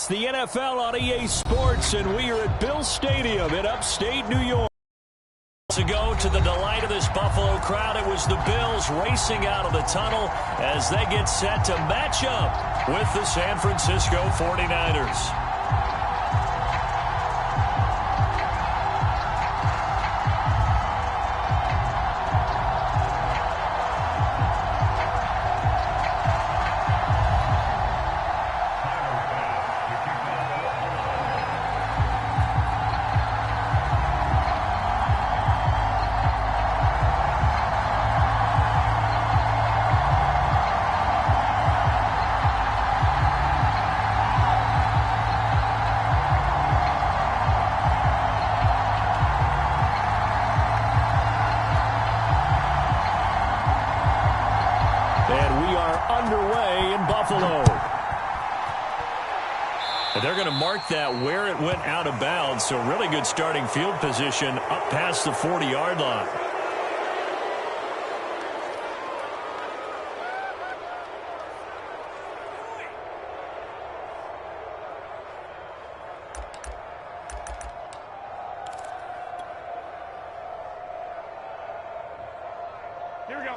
It's the NFL on EA Sports, and we are at Bill Stadium in upstate New York. Ago, to the delight of this Buffalo crowd, it was the Bills racing out of the tunnel as they get set to match up with the San Francisco 49ers. Underway in Buffalo. And they're going to mark that where it went out of bounds, so really good starting field position up past the 40-yard line. Here we go.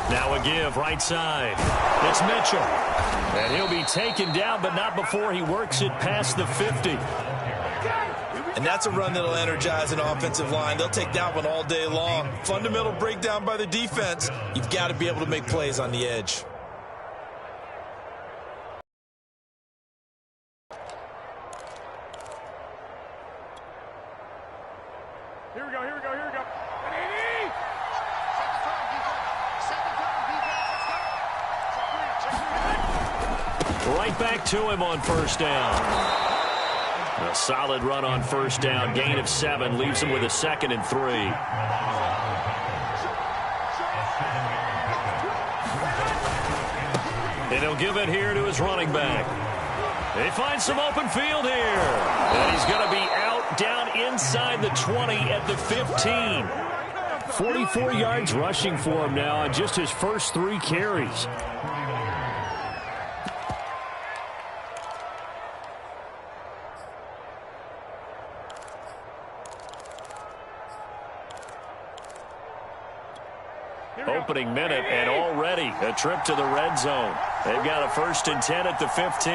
Now a give right side. It's Mitchell. And he'll be taken down, but not before he works it past the 50. And that's a run that'll energize an offensive line. They'll take that one all day long. Fundamental breakdown by the defense. You've got to be able to make plays on the edge. Here we go, here we go, here we go. Right back to him on first down. A solid run on first down. Gain of 7 leaves him with a 2nd and 3. And he'll give it here to his running back. He finds some open field here. And he's going to be out down inside the 20 at the 15. 44 yards rushing for him now on just his first 3 carries. Opening minute, and already a trip to the red zone. They've got a 1st and 10 at the 15.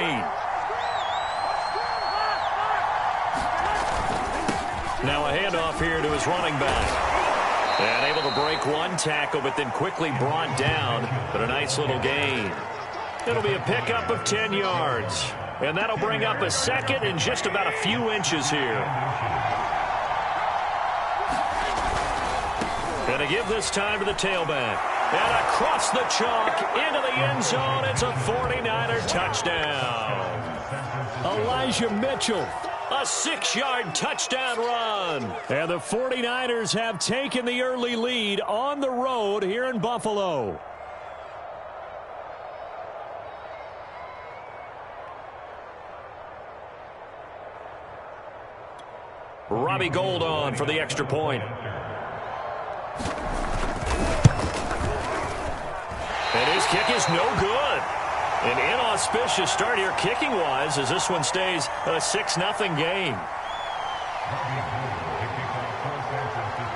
Now a handoff here to his running back. And able to break one tackle, but then quickly brought down. But a nice little gain. It'll be a pickup of 10 yards. And that'll bring up a 2nd and just about a few inches here. Going to give this time to the tailback. And across the chalk into the end zone. It's a 49er touchdown. Elijah Mitchell, a 6-yard touchdown run. And the 49ers have taken the early lead on the road here in Buffalo. Robbie Gould on for the extra point. And his kick is no good. An inauspicious start here kicking-wise as this one stays a 6-0 game.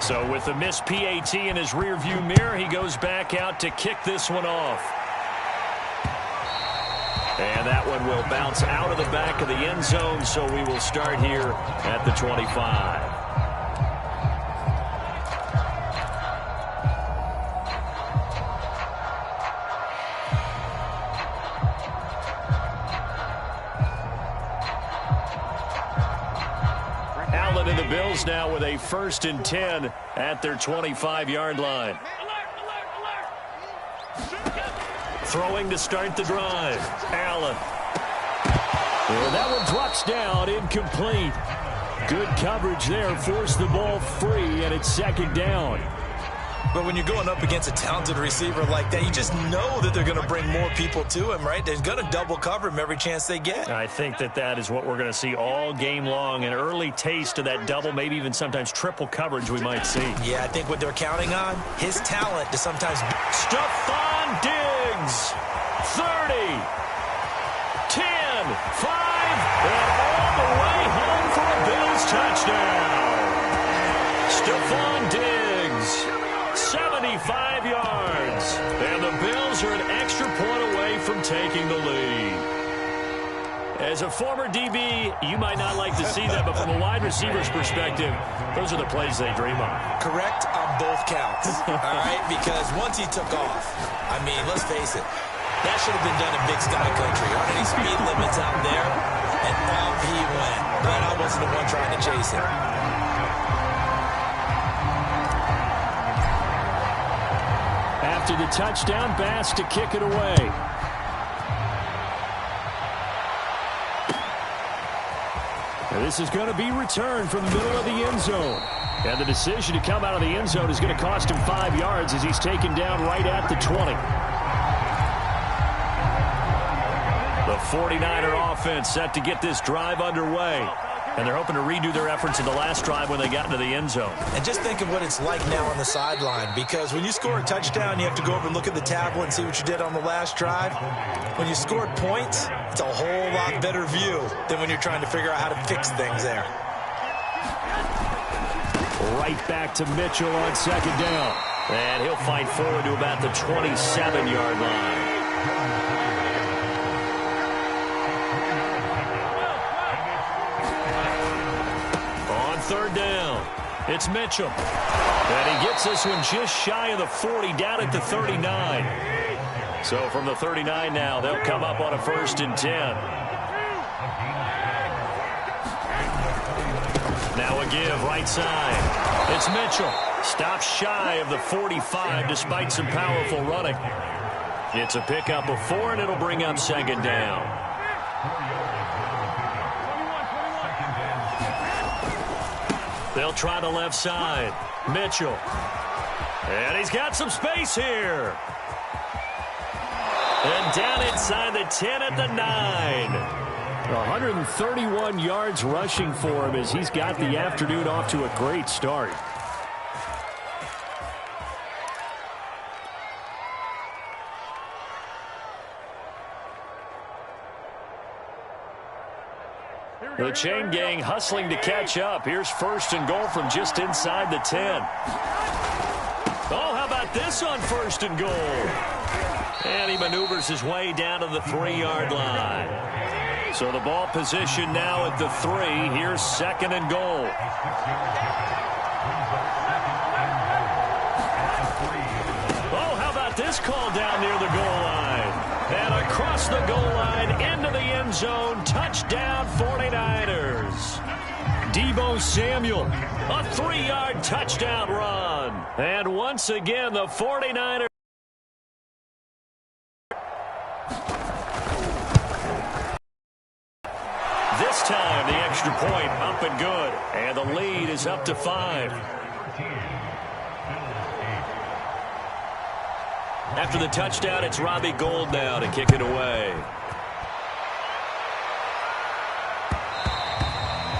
So with the missed PAT in his rearview mirror, he goes back out to kick this one off. And that one will bounce out of the back of the end zone, so we will start here at the 25. Allen and the Bills now with a 1st and 10 at their 25-yard line. Throwing to start the drive. Allen. And that one drops down, incomplete. Good coverage there, forced the ball free, and it's 2nd down. But when you're going up against a talented receiver like that, you just know that they're going to bring more people to him, right? They're going to double cover him every chance they get. I think that is what we're going to see all game long, an early taste of that double, maybe even sometimes triple coverage we might see. Yeah, I think what they're counting on, his talent to sometimes... Stephon Diggs, 30, 10, 5, and all the way home for a Bills touchdown. Stephon Diggs, 75 yards, and the Bills are an extra point away from taking the lead. As a former DB, you might not like to see that, but from a wide receiver's perspective, those are the plays they dream of. Correct on both counts, all right? Because once he took off, I mean, let's face it, that should have been done in Big Sky Country. Aren't any speed limits out there? And off he went. Glad I wasn't the one trying to chase him. After the touchdown, Bass to kick it away. And this is going to be returned from the middle of the end zone. And the decision to come out of the end zone is going to cost him 5 yards as he's taken down right at the 20. The 49er offense set to get this drive underway. And they're hoping to redo their efforts in the last drive when they got into the end zone. And just think of what it's like now on the sideline, because when you score a touchdown, you have to go over and look at the tablet and see what you did on the last drive. When you scored points, it's a whole lot better view than when you're trying to figure out how to fix things there. Right back to Mitchell on second down. And he'll fight forward to about the 27-yard line. Third down. It's Mitchell. And he gets this one just shy of the 40, down at the 39. So from the 39 now, they'll come up on a 1st and 10. Now a give, right side. It's Mitchell. Stops shy of the 45 despite some powerful running. It's a pickup of 4, and it'll bring up 2nd down. They'll try the left side. Mitchell. And he's got some space here. And down inside the 10 at the 9. 131 yards rushing for him as he's got the afternoon off to a great start. The chain gang hustling to catch up. Here's 1st and goal from just inside the 10. Oh, how about this on 1st and goal? And he maneuvers his way down to the 3-yard line. So the ball position now at the 3. Here's 2nd and goal. Oh, how about this call down near the goal line? And across the goal line into the end zone. Touchdown 49ers. Deebo Samuel, a 3-yard touchdown run. And once again, the 49ers. This time, the extra point up and good. And the lead is up to 5. After the touchdown, it's Robbie Gould now to kick it away.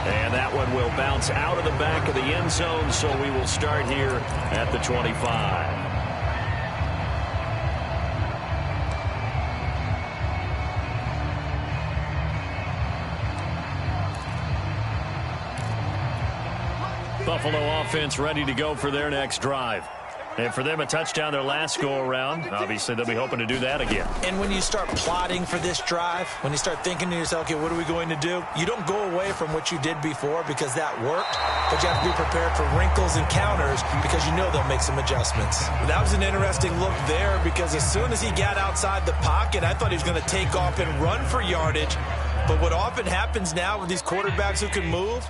And that one will bounce out of the back of the end zone, so we will start here at the 25. Buffalo offense ready to go for their next drive. And for them, a touchdown their last go-around. Obviously, they'll be hoping to do that again. And when you start plotting for this drive, when you start thinking to yourself, okay, what are we going to do? You don't go away from what you did before because that worked, but you have to be prepared for wrinkles and counters because you know they'll make some adjustments. That was an interesting look there because as soon as he got outside the pocket, I thought he was going to take off and run for yardage. But what often happens now with these quarterbacks who can move,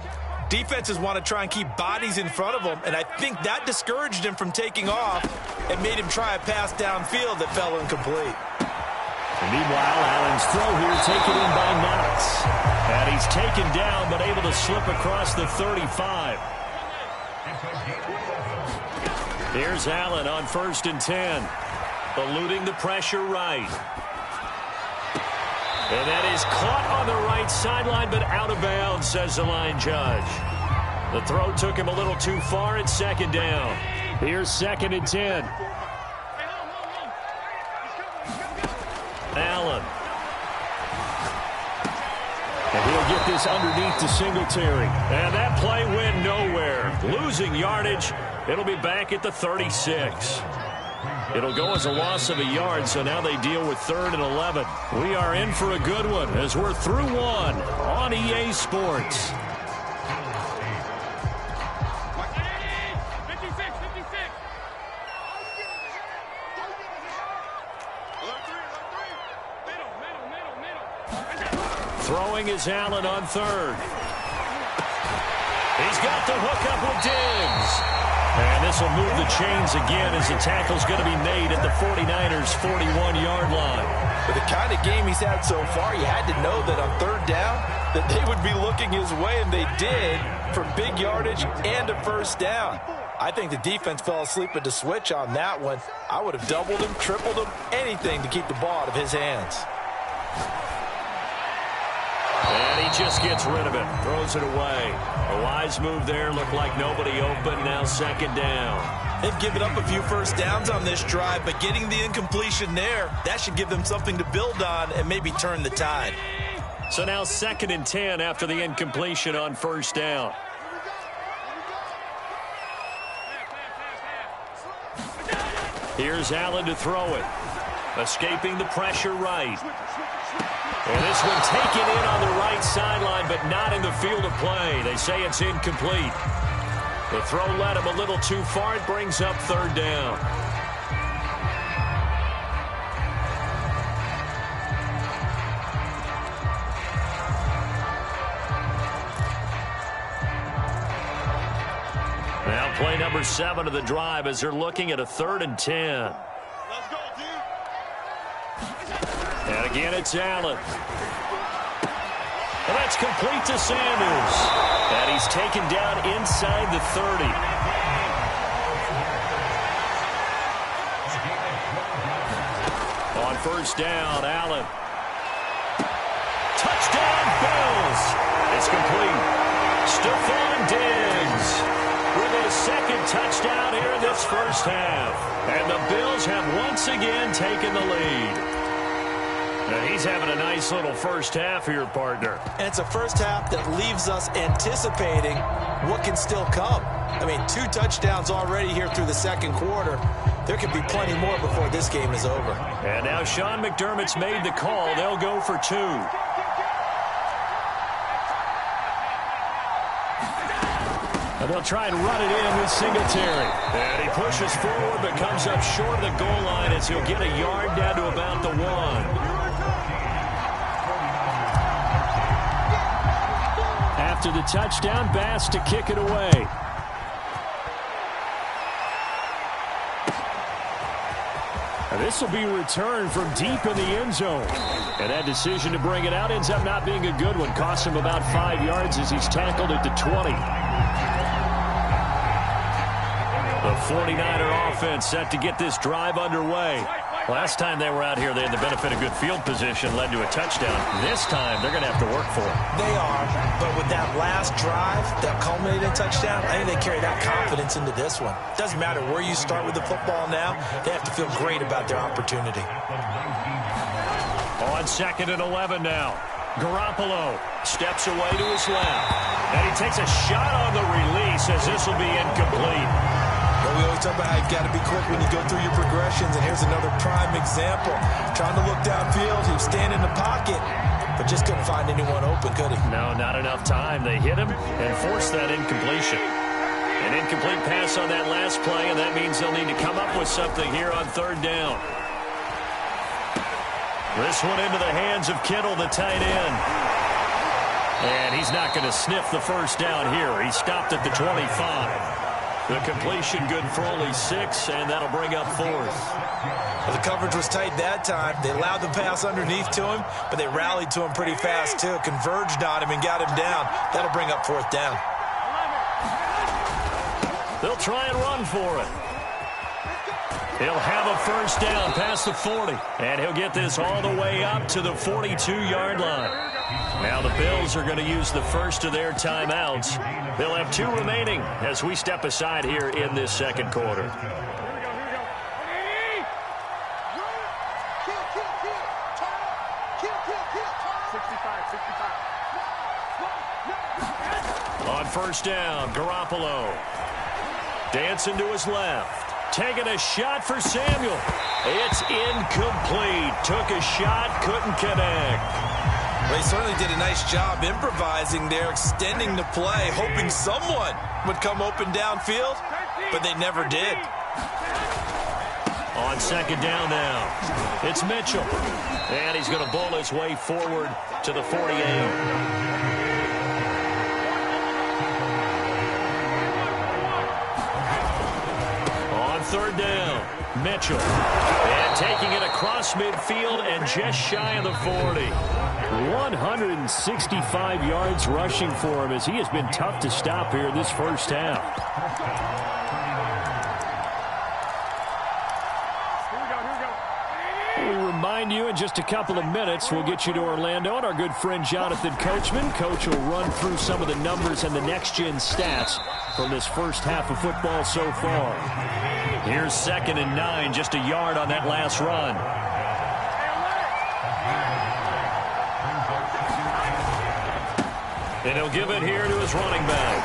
defenses want to try and keep bodies in front of them, and I think that discouraged him from taking off and made him try a pass downfield that fell incomplete. And meanwhile, Allen's throw here taken in by Knox. And he's taken down, but able to slip across the 35. Here's Allen on 1st and 10. Eluding the pressure right. And that is caught on the right sideline, but out of bounds, says the line judge. The throw took him a little too far at 2nd down. Here's 2nd and 10. Allen. And he'll get this underneath to Singletary. And that play went nowhere. Losing yardage. It'll be back at the 36. It'll go as a loss of a yard, so now they deal with 3rd and 11. We are in for a good one as we're through one on EA Sports. Throwing is Allen on 3rd. He's got the hook up with Diggs. And this will move the chains again as the tackle's going to be made at the 49ers' 41-yard line. With the kind of game he's had so far, you had to know that on 3rd down that they would be looking his way, and they did, for big yardage and a 1st down. I think the defense fell asleep at the switch on that one. I would have doubled him, tripled him, anything to keep the ball out of his hands. And he just gets rid of it. Throws it away. A wise move there. Looked like nobody open. Now 2nd down. They've given up a few 1st downs on this drive, but getting the incompletion there, that should give them something to build on and maybe turn the tide. So now 2nd and 10 after the incompletion on 1st down. Here's Allen to throw it. Escaping the pressure right. And this one taken in on the right sideline, but not in the field of play. They say it's incomplete. The throw led him a little too far. It brings up 3rd down. Now play number 7 of the drive as they're looking at a 3rd and 10. Let's go, team. And again, it's Allen. And that's complete to Sanders. And he's taken down inside the 30. On 1st down, Allen. Touchdown, Bills. It's complete. Stephon Diggs with his 2nd touchdown here in this 1st half. And the Bills have once again taken the lead. And he's having a nice little 1st half here, partner. And it's a 1st half that leaves us anticipating what can still come. I mean, 2 touchdowns already here through the 2nd quarter. There could be plenty more before this game is over. And now Sean McDermott's made the call. They'll go for 2. And they'll try and run it in with Singletary. And he pushes forward but comes up short of the goal line as he'll get a yard down to about the 1. After the touchdown, Bass to kick it away. And this will be returned from deep in the end zone. And that decision to bring it out ends up not being a good one. Costs him about 5 yards as he's tackled at the 20. The 49er offense set to get this drive underway. Last time they were out here, they had the benefit of good field position, led to a touchdown. This time, they're going to have to work for it. They are, but with that last drive that culminated in a touchdown, I think they carry that confidence into this one. Doesn't matter where you start with the football now, they have to feel great about their opportunity. On 2nd and 11 now. Garoppolo steps away to his left. And he takes a shot on the release as this will be incomplete. Well, we always talk about how you've got to be quick when you go through your progressions, and here's another prime example. Trying to look downfield, he was standing in the pocket, but just couldn't find anyone open, could he? No, not enough time. They hit him and forced that incompletion. An incomplete pass on that last play, and that means they'll need to come up with something here on 3rd down. This one into the hands of Kittle, the tight end. And he's not going to sniff the 1st down here. He stopped at the 25. The completion good for only 6, and that'll bring up 4th. Well, the coverage was tight that time. They allowed the pass underneath to him, but they rallied to him pretty fast, too. Converged on him and got him down. That'll bring up 4th down. They'll try and run for it. He'll have a first down past the 40. And he'll get this all the way up to the 42-yard line. Now the Bills are going to use the first of their timeouts. They'll have 2 remaining as we step aside here in this second quarter. On first down, Garoppolo. Dancing to his left. Taking a shot for Samuel. It's incomplete. Took a shot, couldn't connect. Well, he certainly did a nice job improvising there, extending the play, hoping someone would come open downfield, but they never did. On second down now, it's Mitchell. And he's going to bowl his way forward to the 48. Third down, Mitchell. And taking it across midfield and just shy of the 40. 165 yards rushing for him as he has been tough to stop here in this first half. We'll remind you in just a couple of minutes, we'll get you to Orlando and our good friend Jonathan Coachman. Coach will run through some of the numbers and the next-gen stats from this first half of football so far. Here's 2nd and 9, just a yard on that last run. And he'll give it here to his running back.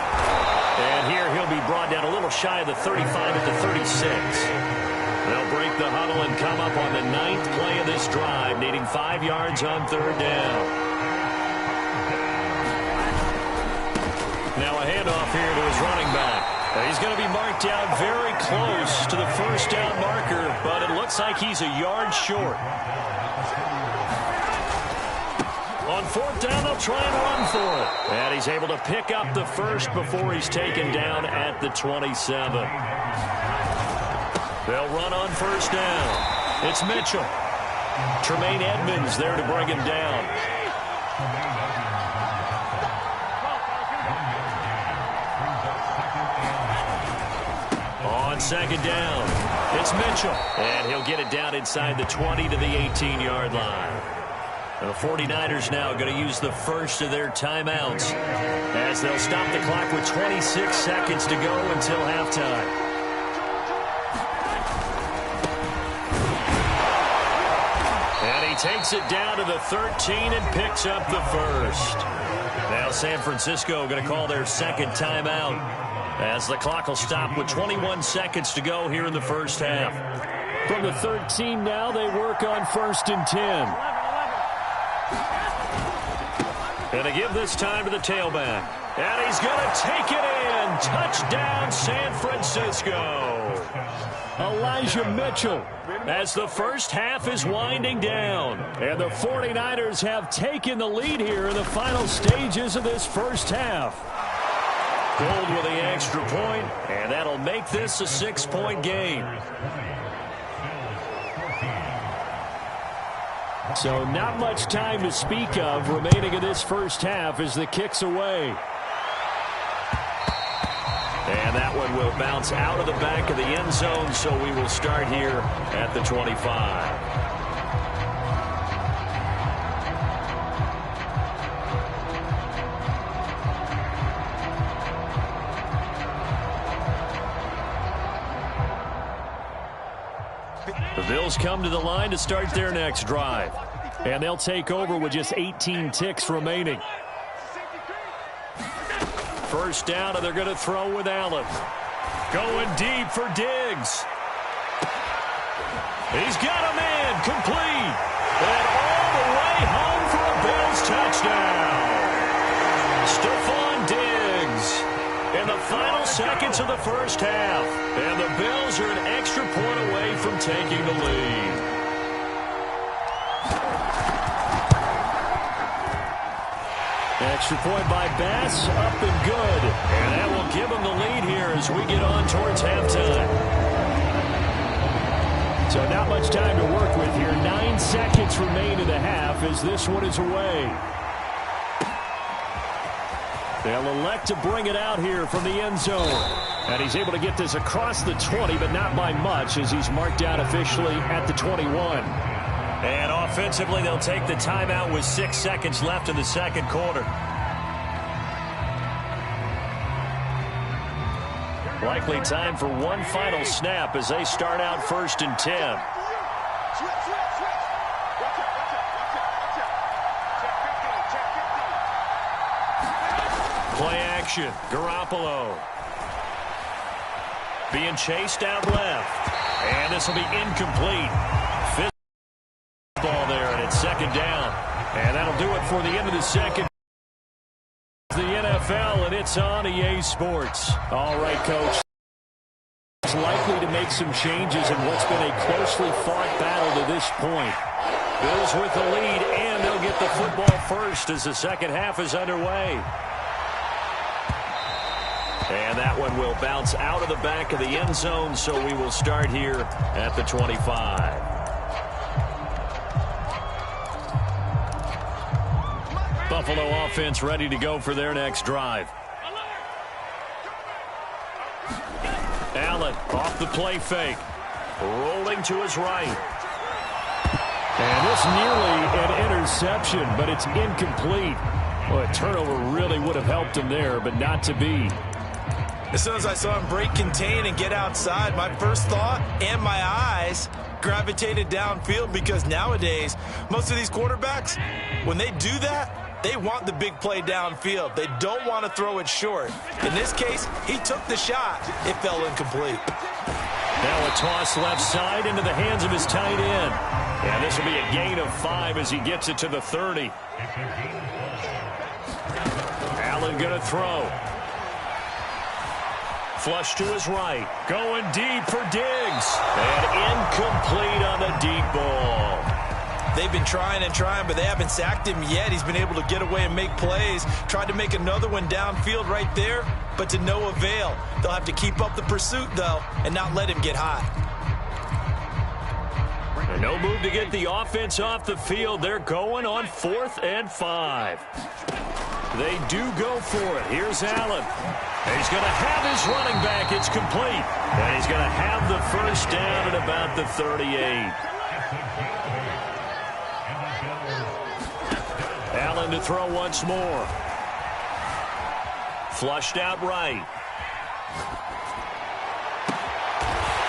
And here he'll be brought down a little shy of the 35 at the 36. They'll break the huddle and come up on the 9th play of this drive, needing 5 yards on third down. Now a handoff here to his running back. He's going to be marked out very close to the first down marker, but it looks like he's a yard short. On fourth down, they'll try and run for it. And he's able to pick up the first before he's taken down at the 27. They'll run on first down. It's Mitchell. Tremaine Edmonds there to bring him down. On second down, it's Mitchell. And he'll get it down inside the 20 to the 18-yard line. And the 49ers now going to use the first of their timeouts as they'll stop the clock with 26 seconds to go until halftime. And he takes it down to the 13 and picks up the first. Now San Francisco going to call their second timeout as the clock will stop with 21 seconds to go here in the first half. From the 13 now, they work on 1st and 10. And they give this time to the tailback. And he's going to take it in. Touchdown, San Francisco. Elijah Mitchell. As the first half is winding down. And the 49ers have taken the lead here in the final stages of this first half. Gold with the extra point, and that'll make this a 6-point game. So not much time to speak of remaining in this first half as the kick's away. And that one will bounce out of the back of the end zone, so we will start here at the 25. The Bills come to the line to start their next drive. And they'll take over with just 18 ticks remaining. First down, and they're going to throw with Allen. Going deep for Diggs. He's got a man complete. And all the way home for a Bills touchdown. Stephon Diggs in the final seconds of the first half. And the Bills are an extra point away from taking the lead. Extra point by Bass, up and good. And that will give them the lead here as we get on towards halftime. So not much time to work with here. 9 seconds remain in the half as this one is away. They'll elect to bring it out here from the end zone. And he's able to get this across the 20, but not by much, as he's marked down officially at the 21. And offensively, they'll take the timeout with 6 seconds left in the second quarter. Likely time for one final snap as they start out 1st and 10. Play action. Garoppolo being chased out left. And this will be incomplete. Fifth ball there, and it's 2nd down. And that'll do it for the end of the second. The NFL, and it's on EA Sports. All right, Coach. It's likely to make some changes in what's been a closely fought battle to this point. Bills with the lead, and they'll get the football first as the second half is underway. And that one will bounce out of the back of the end zone, so we will start here at the 25. Buffalo offense ready to go for their next drive. Allen off the play fake. Rolling to his right. And this nearly an interception, but it's incomplete. Well, a turnover really would have helped him there, but not to be. As soon as I saw him break contain and get outside, my first thought and my eyes gravitated downfield, because nowadays, most of these quarterbacks, when they do that, they want the big play downfield. They don't want to throw it short. In this case, he took the shot. It fell incomplete. Now a toss left side into the hands of his tight end. And this will be a gain of 5 as he gets it to the 30. Allen going to throw. Flush to his right. Going deep for Diggs. And incomplete on the deep ball. They've been trying and trying, but they haven't sacked him yet. He's been able to get away and make plays. Tried to make another one downfield right there, but to no avail. They'll have to keep up the pursuit, though, and not let him get hot. And no move to get the offense off the field. They're going on 4th and 5. They do go for it. Here's Allen. He's going to have his running back. It's complete. And he's going to have the first down at about the 38. Allen to throw once more. Flushed out right.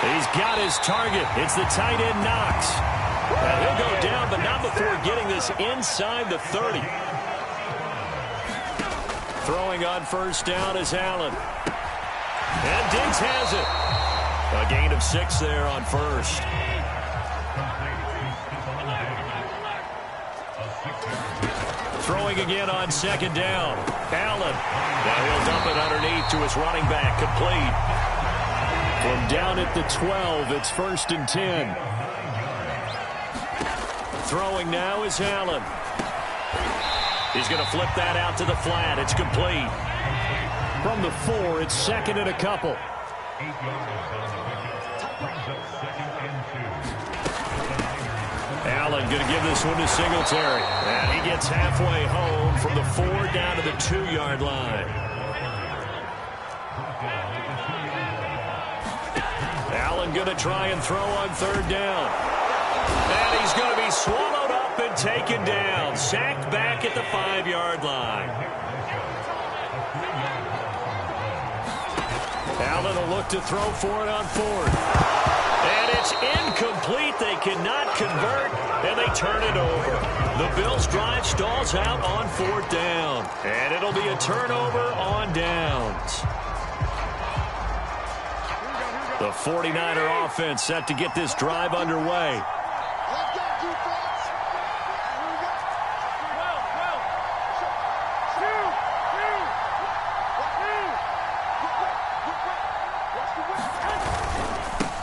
He's got his target. It's the tight end Knox. And he'll go down, but not before getting this inside the 30. Throwing on first down is Allen. And Diggs has it. A gain of 6 there on first. Throwing again on 2nd down. Allen. Now he'll dump it underneath to his running back. Complete. From down at the 12, it's 1st and 10. Throwing now is Allen. He's going to flip that out to the flat. It's complete. From the 4, it's 2nd and a couple. Allen going to give this one to Singletary. And he gets halfway home from the 4 down to the 2-yard line. Allen going to try and throw on 3rd down. And he's going to be swallowed up and taken down. Sacked back at the 5-yard line. Allen will look to throw for it on 4th. And it's incomplete. They cannot convert, and they turn it over. The Bills' drive stalls out on 4th down. And it'll be a turnover on downs. The 49er offense set to get this drive underway.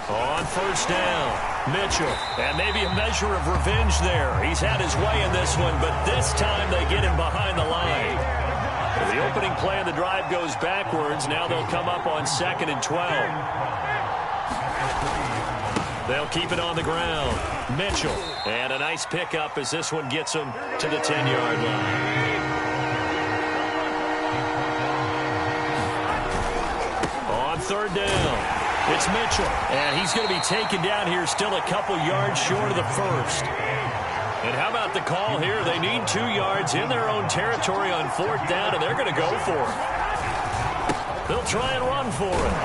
On first down, Mitchell. And maybe a measure of revenge there. He's had his way in this one, but this time they get him behind the line. The opening play of the drive goes backwards. Now they'll come up on 2nd and 12. They'll keep it on the ground. Mitchell. And a nice pickup as this one gets him to the 10-yard line. On third down. It's Mitchell, and he's going to be taken down here still a couple yards short of the first. And how about the call here? They need 2 yards in their own territory on fourth down, and they're going to go for it. They'll try and run for it.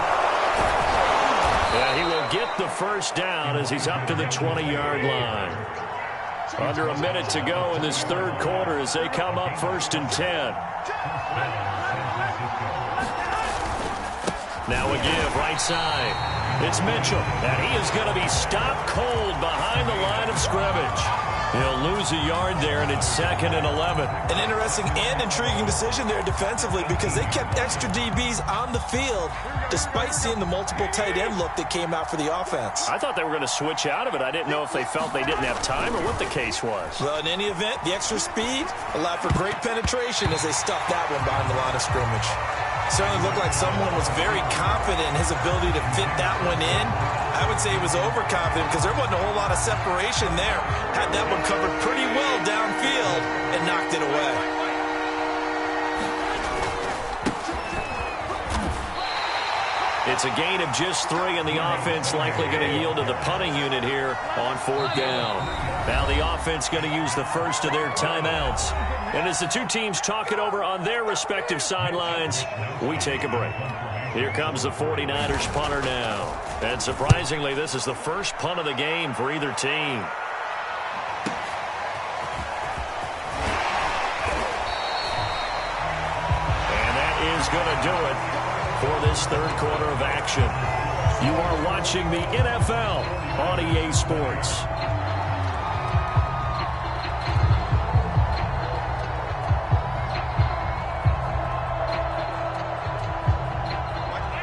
Yeah, he will get the first down as he's up to the 20-yard line. Under a minute to go in this third quarter as they come up 1st and 10. Now a give right side. It's Mitchell, and he is going to be stopped cold behind the line of scrimmage. He'll lose a yard there, and it's 2nd and 11. An interesting and intriguing decision there defensively because they kept extra DBs on the field despite seeing the multiple tight end look that came out for the offense. I thought they were going to switch out of it. I didn't know if they felt they didn't have time or what the case was. Well, in any event, the extra speed allowed for great penetration as they stuffed that one behind the line of scrimmage. Certainly looked like someone was very confident in his ability to fit that one in. I would say he was overconfident because there wasn't a whole lot of separation there. Had that one covered pretty well downfield and knocked it away. It's a gain of just 3, and the offense likely going to yield to the punting unit here on 4th down. Now the offense going to use the first of their timeouts. And as the two teams talk it over on their respective sidelines, we take a break. Here comes the 49ers punter now. And surprisingly, this is the first punt of the game for either team. And that is going to do it for this third quarter of action. You are watching the NFL on EA Sports.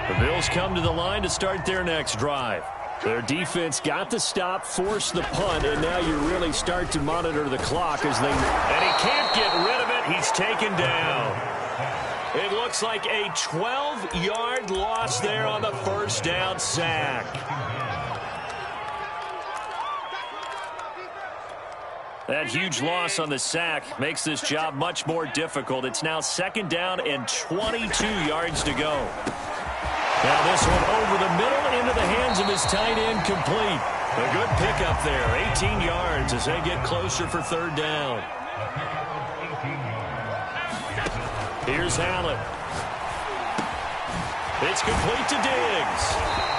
The Bills come to the line to start their next drive. Their defense got the stop, forced the punt, and now you really start to monitor the clock as they... And he can't get rid of it. He's taken down. It looks like a 12-yard loss there on the first down sack. That huge loss on the sack makes this job much more difficult. It's now 2nd down and 22 yards to go. Now this one over the middle into the hands of his tight end, complete. A good pickup there, 18 yards as they get closer for 3rd down. Here's Allen. It's complete to Diggs.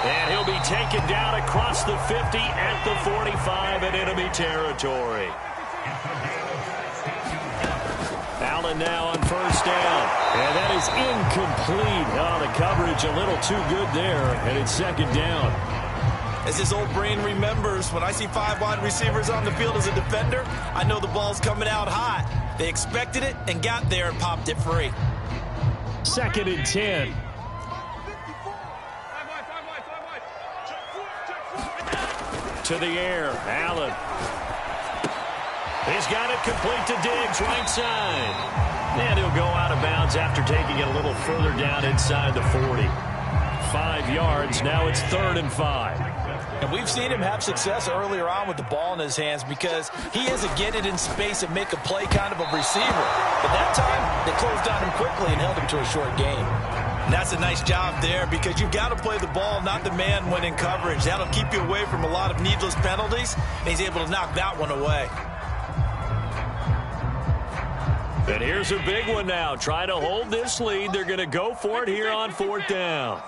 And he'll be taken down across the 50 at the 45 in enemy territory. Allen now on 1st down. And that is incomplete. Oh, the coverage a little too good there. And it's 2nd down. As his old brain remembers, when I see 5 wide receivers on the field as a defender, I know the ball's coming out hot. They expected it and got there and popped it free. 2nd and 10. To the air, Allen. He's got it complete to Diggs, right side. And he'll go out of bounds after taking it a little further down inside the 40. 5 yards, now it's 3rd and 5. And we've seen him have success earlier on with the ball in his hands because he is a get it in space and make a play kind of a receiver. But that time, they closed on him quickly and held him to a short game. And that's a nice job there because you've got to play the ball, not the man when in coverage. That'll keep you away from a lot of needless penalties, and he's able to knock that one away. And here's a big one now. Trying to hold this lead. They're going to go for it here on 4th down.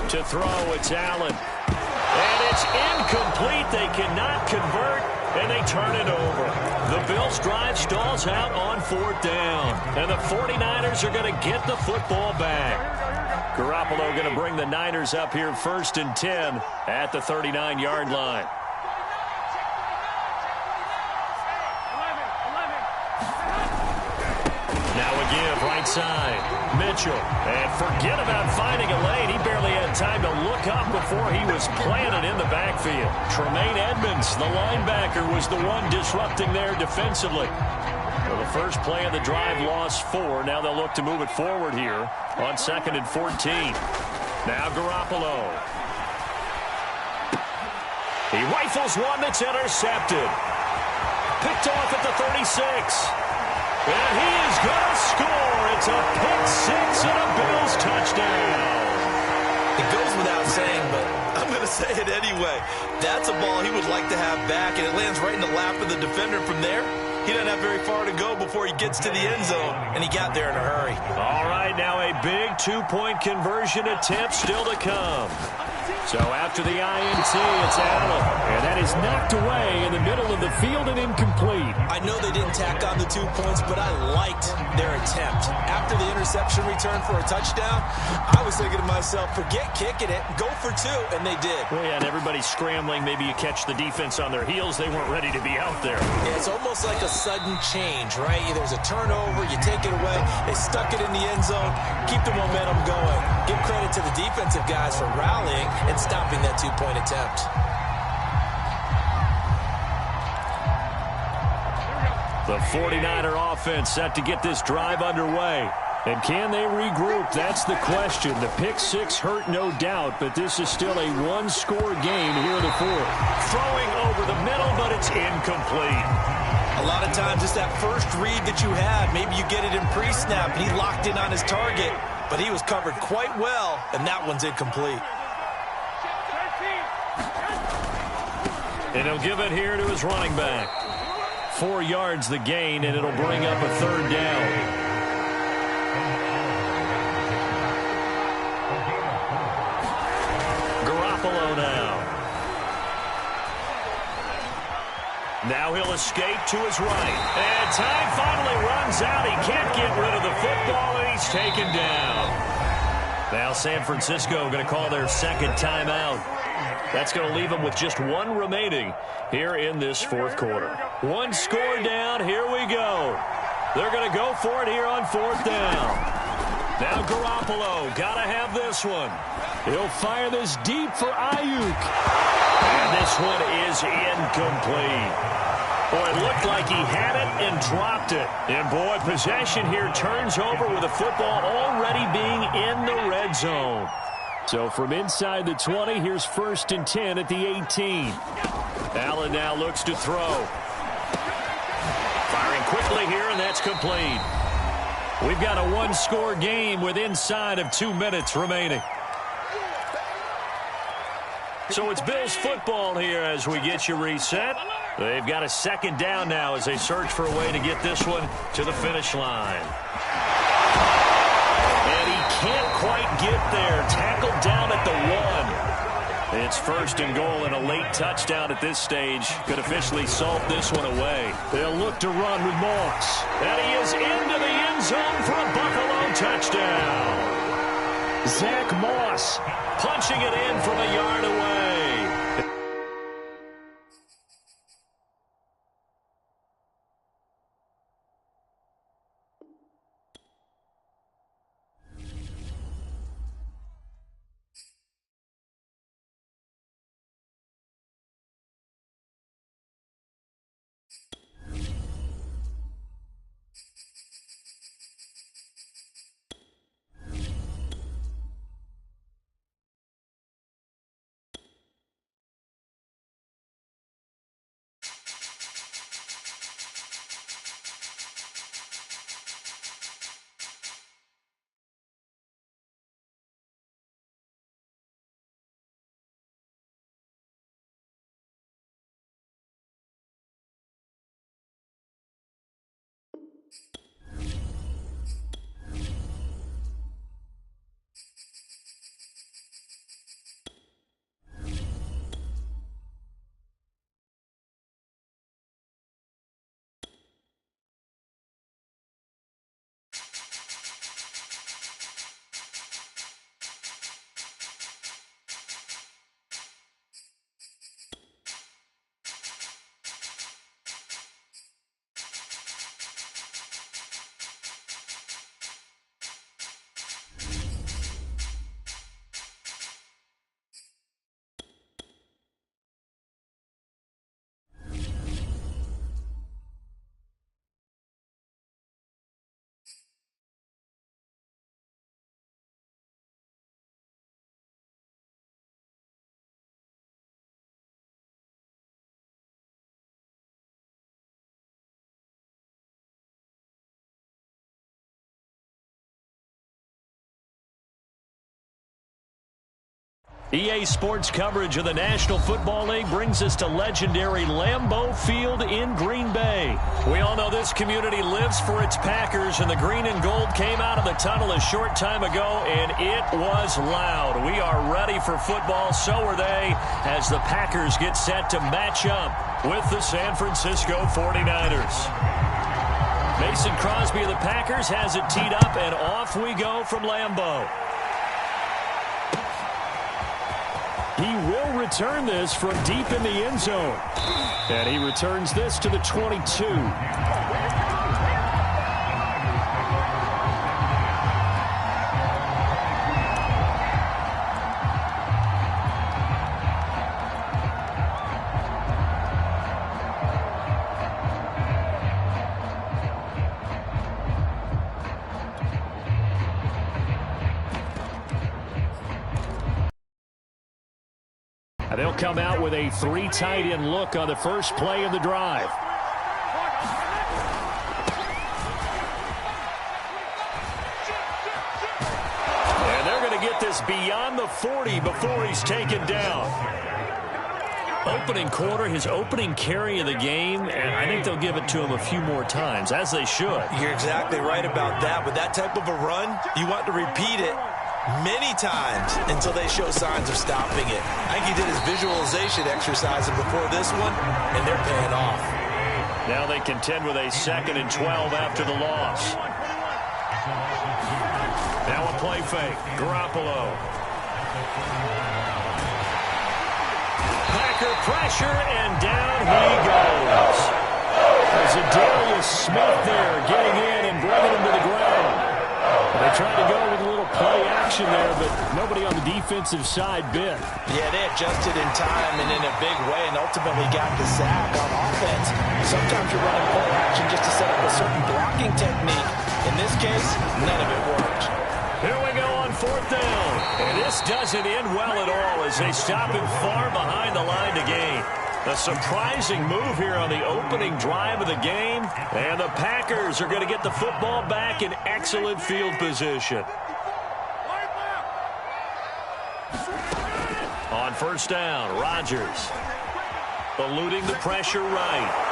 To throw, it's Allen. And it's incomplete. They cannot convert, and they turn it over. The Bills' drive stalls out on 4th down. And the 49ers are going to get the football back. Garoppolo going to bring the Niners up here 1st and 10 at the 39-yard line. Now a give right side. Mitchell. And forget about finding a lane. He barely had time to look up before he was planted in the backfield. Tremaine Edmonds, the linebacker, was the one disrupting there defensively. Well, the first play of the drive lost 4. Now they'll look to move it forward here on 2nd and 14. Now Garoppolo. He rifles one that's intercepted. Picked off at the 36. And he is going to score. It's a pick six and a Bills touchdown. It goes without saying, but I'm going to say it anyway. That's a ball he would like to have back, and it lands right in the lap of the defender from there. He doesn't have very far to go before he gets to the end zone, and he got there in a hurry. All right, now a big two-point conversion attempt still to come. So after the INT, it's Allen. And that is knocked away in the middle of the field and incomplete. I know they didn't tack on the 2 points, but I liked their attempt. After the interception return for a touchdown, I was thinking to myself, forget kicking it, go for 2, and they did. Well, yeah, and everybody's scrambling. Maybe you catch the defense on their heels. They weren't ready to be out there. Yeah, it's almost like a sudden change, right? There's a turnover, you take it away, they stuck it in the end zone, keep the momentum going. Give credit to the defensive guys for rallying and stopping that 2-point attempt. The 49er offense set to get this drive underway. And can they regroup? That's the question. The pick six hurt, no doubt, but this is still a one-score game here in the fourth. Throwing over the middle, but it's incomplete. A lot of times it's that first read that you had. Maybe you get it in pre-snap, and he locked in on his target, but he was covered quite well, and that one's incomplete. And he'll give it here to his running back. 4 yards the gain, and it'll bring up a third down. Garoppolo now. Now he'll escape to his right. And time finally runs out. He can't get rid of the football, and he's taken down. Now San Francisco going to call their second timeout. That's going to leave them with just 1 remaining here in this fourth quarter. 1 score down. Here we go. They're going to go for it here on 4th down. Now Garoppolo. Got to have this one. He'll fire this deep for Ayuk. And this one is incomplete. Boy, it looked like he had it and dropped it. And, boy, possession here turns over with the football already being in the red zone. So from inside the 20, here's 1st and 10 at the 18. Allen now looks to throw. Firing quickly here, and that's complete. We've got a 1-score game with inside of 2 minutes remaining. So it's Bills football here as we get you reset. They've got a 2nd down now as they search for a way to get this one to the finish line. And he can't quite get there. Tackled down at the 1. It's 1st and goal, and a late touchdown at this stage could officially solve this one away. They'll look to run with Moss. And he is into the end zone for a Buffalo touchdown. Zach Moss punching it in from a yard away. EA Sports coverage of the National Football League brings us to legendary Lambeau Field in Green Bay. We all know this community lives for its Packers, and the green and gold came out of the tunnel a short time ago, and it was loud. We are ready for football, so are they, as the Packers get set to match up with the San Francisco 49ers. Mason Crosby of the Packers has it teed up, and off we go from Lambeau. He will return this from deep in the end zone. And he returns this to the 22. They'll come out with a 3 tight end look on the first play of the drive. And they're going to get this beyond the 40 before he's taken down. Opening quarter, his opening carry of the game, and I think they'll give it to him a few more times, as they should. You're exactly right about that. With that type of a run, you want to repeat it many times until they show signs of stopping it. I think he did his visualization exercise before this one, and they're paying off. Now they contend with a 2nd and 12 after the loss. Now a play fake. Garoppolo. Packer pressure, and down he goes. There's a Darius Smith there getting in and bringing him to the ground. They tried to go with a little play action there, but nobody on the defensive side bit. Yeah, they adjusted in time and in a big way and ultimately got the sack on offense. Sometimes you're running play action just to set up a certain blocking technique. In this case, none of it worked. Here we go on 4th down. And this doesn't end well at all as they stop him far behind the line to gain. A surprising move here on the opening drive of the game. And the Packers are going to get the football back in excellent field position. On 1st down, Rodgers eluding the pressure right.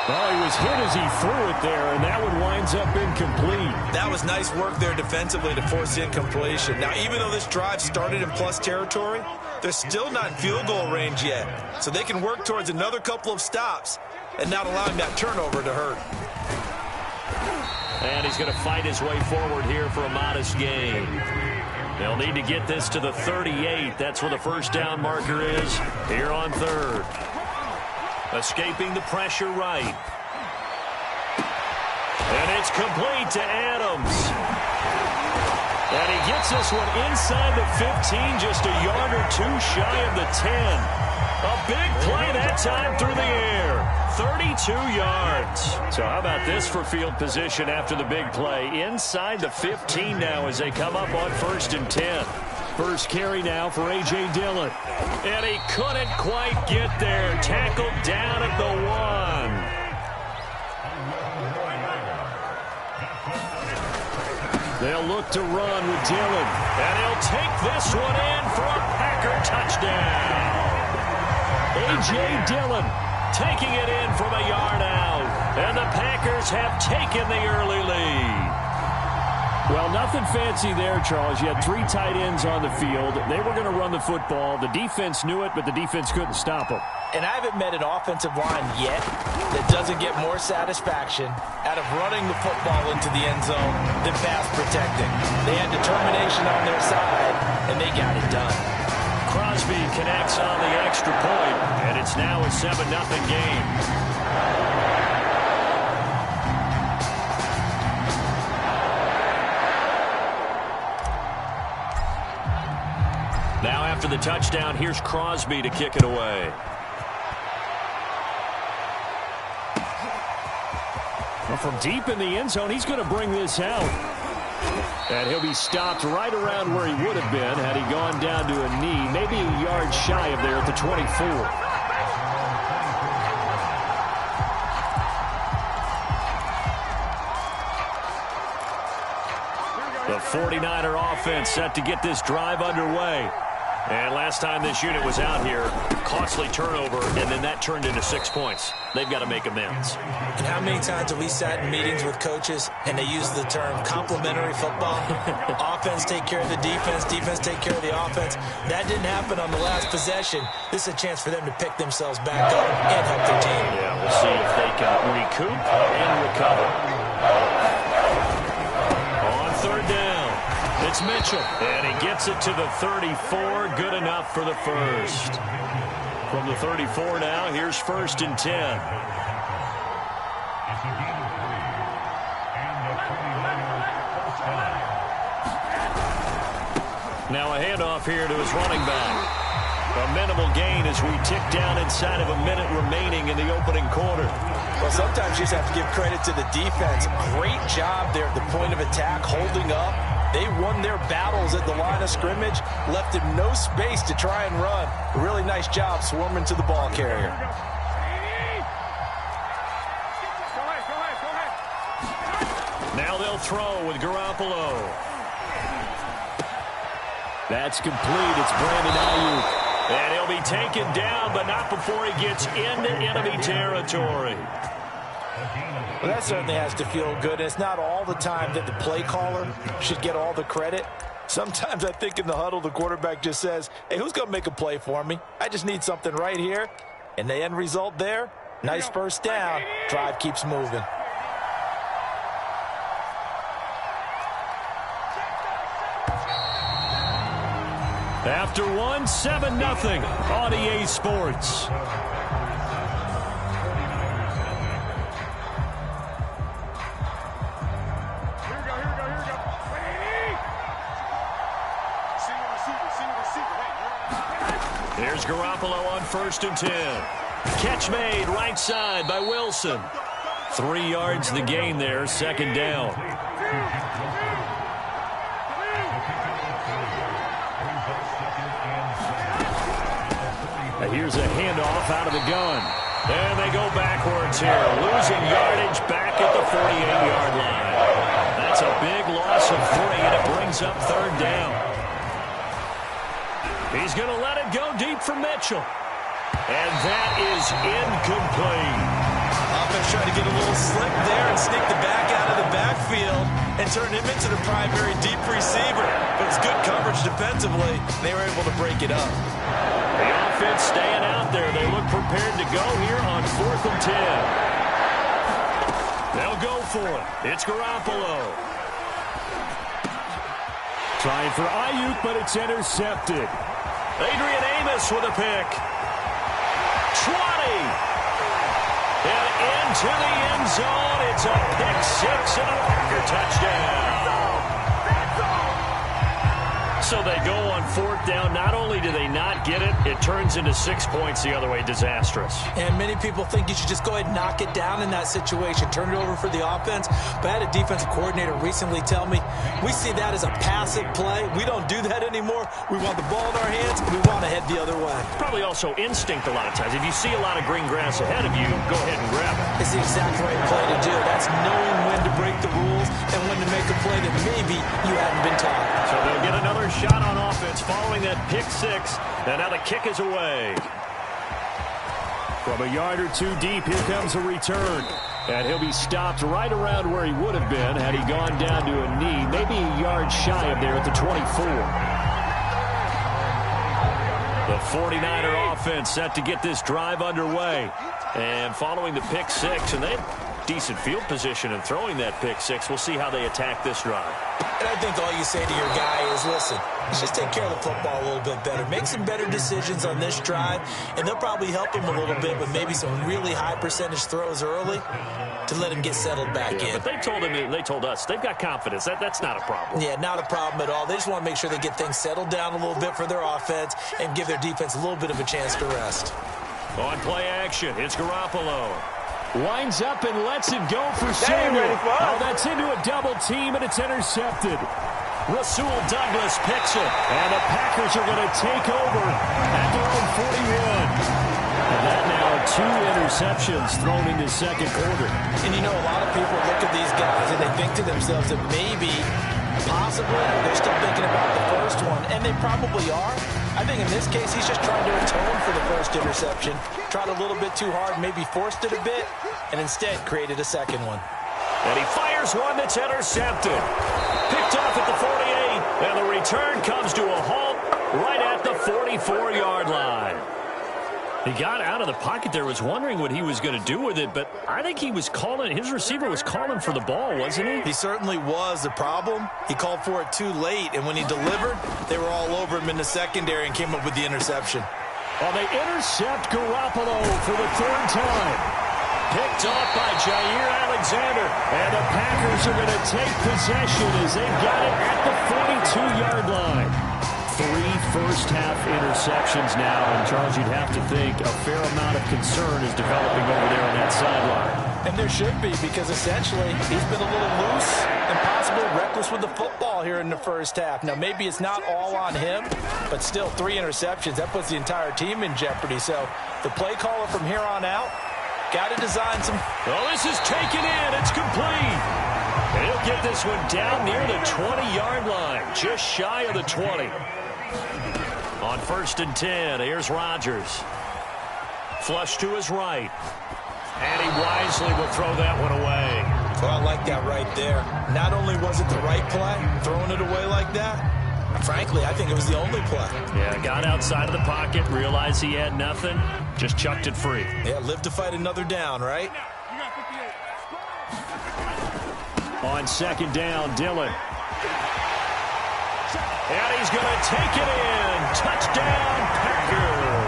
Well, he was hit as he threw it there, and that one winds up incomplete. That was nice work there defensively to force incompletion. Now, even though this drive started in plus territory, they're still not in field goal range yet. So they can work towards another couple of stops and not allowing that turnover to hurt. And he's going to fight his way forward here for a modest gain. They'll need to get this to the 38. That's where the 1st down marker is here on 3rd. Escaping the pressure right. And it's complete to Adams. And he gets this one inside the 15, just a yard or two shy of the 10. A big play that time through the air. 32 yards. So how about this for field position after the big play? Inside the 15 now as they come up on 1st and 10. First carry now for A.J. Dillon. And he couldn't quite get there. Tackled down at the 1. They'll look to run with Dillon. And he'll take this one in for a Packer touchdown. A.J. Dillon taking it in from a yard out. And the Packers have taken the early lead. Well, nothing fancy there, Charles. You had 3 tight ends on the field. They were going to run the football. The defense knew it, but the defense couldn't stop them. And I haven't met an offensive line yet that doesn't get more satisfaction out of running the football into the end zone than pass protecting. They had determination on their side, and they got it done. Crosby connects on the extra point, and it's now a 7-0 game. Now after the touchdown, here's Crosby to kick it away. Well, from deep in the end zone, he's going to bring this out. And he'll be stopped right around where he would have been had he gone down to a knee, maybe a yard shy of there at the 24. The 49er offense set to get this drive underway. And last time this unit was out here, costly turnover, and then that turned into 6 points. They've got to make amends. And how many times have we sat in meetings with coaches and they use the term complementary football? Offense take care of the defense, defense take care of the offense. That didn't happen on the last possession. This is a chance for them to pick themselves back up and help their team. Yeah, we'll see if they can recoup and recover. On third down, it's Mitchell. And he gets it to the 34. Good enough for the first. From the 34 now, here's 1st and 10. Now a handoff here to his running back. A minimal gain as we tick down inside of a minute remaining in the opening quarter. Well, sometimes you just have to give credit to the defense. Great job there at the point of attack, holding up. They won their battles at the line of scrimmage, left him no space to try and run. A really nice job swarming to the ball carrier. Now they'll throw with Garoppolo. That's complete. It's Brandon Ayuk. And he'll be taken down, but not before he gets into enemy territory. Well, that certainly has to feel good. It's not all the time that the play caller should get all the credit. Sometimes I think in the huddle, the quarterback just says, hey, who's going to make a play for me? I just need something right here. And the end result there, nice first down. Drive keeps moving. After one, 7-0 on EA Sports. Here's Garoppolo on 1st and 10. Catch made right side by Wilson. 3 yards the gain there, 2nd down. Here's a handoff out of the gun. And they go backwards here, losing yardage back at the 48-yard line. That's a big loss of 3, and it brings up 3rd down. He's going to let it go deep for Mitchell. And that is incomplete. Offense trying to get a little slick there and sneak the back out of the backfield and turn him into the primary deep receiver. But it's good coverage defensively. They were able to break it up. The offense staying out there. They look prepared to go here on 4th and 10. They'll go for it. It's Garoppolo. Trying for Ayuk, but it's intercepted. Adrian Amos with a pick. 20. And into the end zone. It's a pick 6 and a Packer touchdown. So they go on 4th down. Not only do they not get it, it turns into 6 points the other way. Disastrous. And many people think you should just go ahead and knock it down in that situation. Turn it over for the offense. But I had a defensive coordinator recently tell me, we see that as a passive play. We don't do that anymore. We want the ball in our hands, and we want to head the other way. Probably also instinct a lot of times. If you see a lot of green grass ahead of you, go ahead and grab it. It's the exact right play to do. That's knowing when to break the rules and when to make a play that maybe you hadn't been taught. So they'll get another shot on offense following that pick 6. And now the kick is away. From a yard or 2 deep, here comes a return. And he'll be stopped right around where he would have been had he gone down to a knee, maybe a yard shy of there at the 24. The 49er offense set to get this drive underway. And following the pick 6, and they had decent field position and throwing that pick 6. We'll see how they attack this drive. And I think all you say to your guy is, listen, let's just take care of the football a little bit better. Make some better decisions on this drive, and they'll probably help him a little bit with maybe some really high percentage throws early to let him get settled back in. But they told us they've got confidence. That's not a problem. Yeah, not a problem at all. They just want to make sure they get things settled down a little bit for their offense and give their defense a little bit of a chance to rest. On play action, it's Garoppolo. Winds up and lets it go for Samuel. Oh, that's into a double team, and it's intercepted. Rasul Douglas picks it. And the Packers are going to take over at their own 41. And that now 2 interceptions thrown in the second quarter. And you know, a lot of people look at these guys and they think to themselves that maybe, possibly, they're still thinking about the first one. And they probably are. I think in this case, he's just trying to atone for the first interception. Tried a little bit too hard, maybe forced it a bit, and instead created a second one. And he fires one that's intercepted. Picked off at the 48, and the return comes to a halt right at the 44-yard line. He got out of the pocket there, was wondering what he was going to do with it, but I think he was calling, his receiver was calling for the ball, wasn't he? He certainly was. The problem, he called for it too late, and when he delivered, they were all over him in the secondary and came up with the interception. Well, they intercept Garoppolo for the third time. Picked off by Jair Alexander, and the Packers are going to take possession as they've got it at the 42-yard line. 3 first-half interceptions now, and Charles, you'd have to think a fair amount of concern is developing over there on that sideline. And there should be, because essentially he's been a little loose and possibly reckless with the football here in the first half. Now, maybe it's not all on him, but still 3 interceptions. That puts the entire team in jeopardy. So the play caller from here on out got to design some. Well, this is taken in. It's complete. And he'll get this one down near the 20-yard line, just shy of the 20. On 1st and 10, here's Rodgers. Flush to his right. And he wisely will throw that one away. Well, I like that right there. Not only was it the right play, throwing it away like that, frankly, I think it was the only play. Yeah, got outside of the pocket, realized he had nothing, just chucked it free. Yeah, live to fight another down, right? On 2nd down, Dillon. And he's going to take it in. Touchdown, Packers.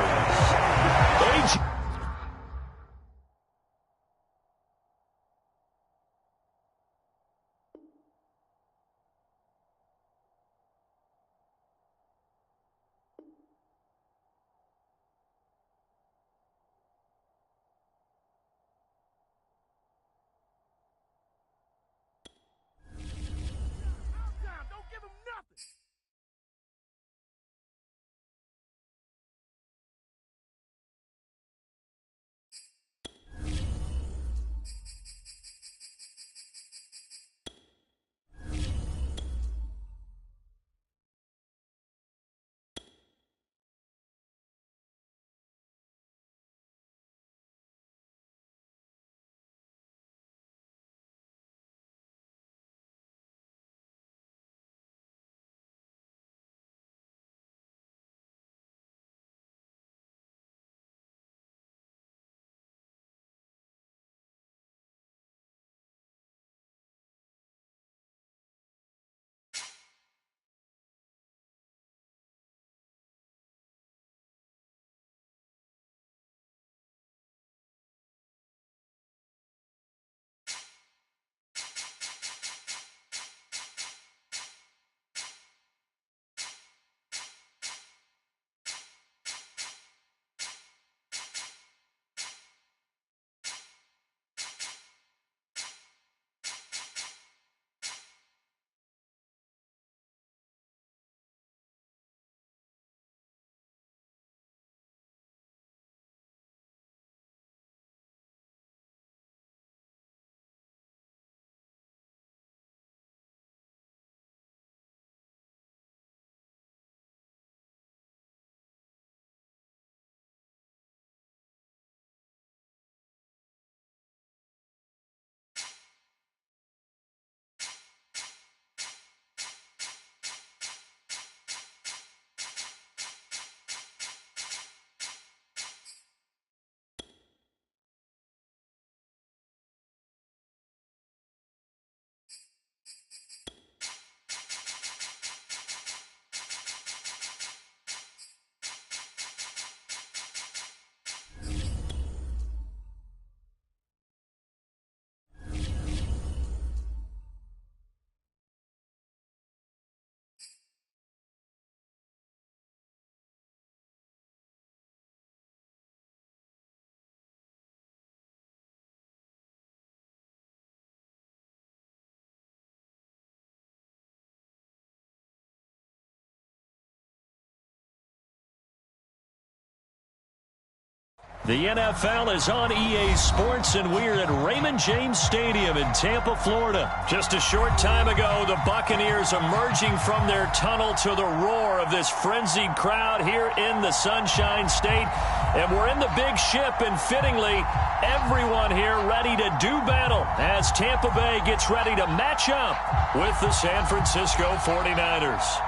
The NFL is on EA Sports, and we're at Raymond James Stadium in Tampa, Florida. Just a short time ago, the Buccaneers emerging from their tunnel to the roar of this frenzied crowd here in the Sunshine State. And we're in the big ship, and fittingly, everyone here ready to do battle as Tampa Bay gets ready to match up with the San Francisco 49ers.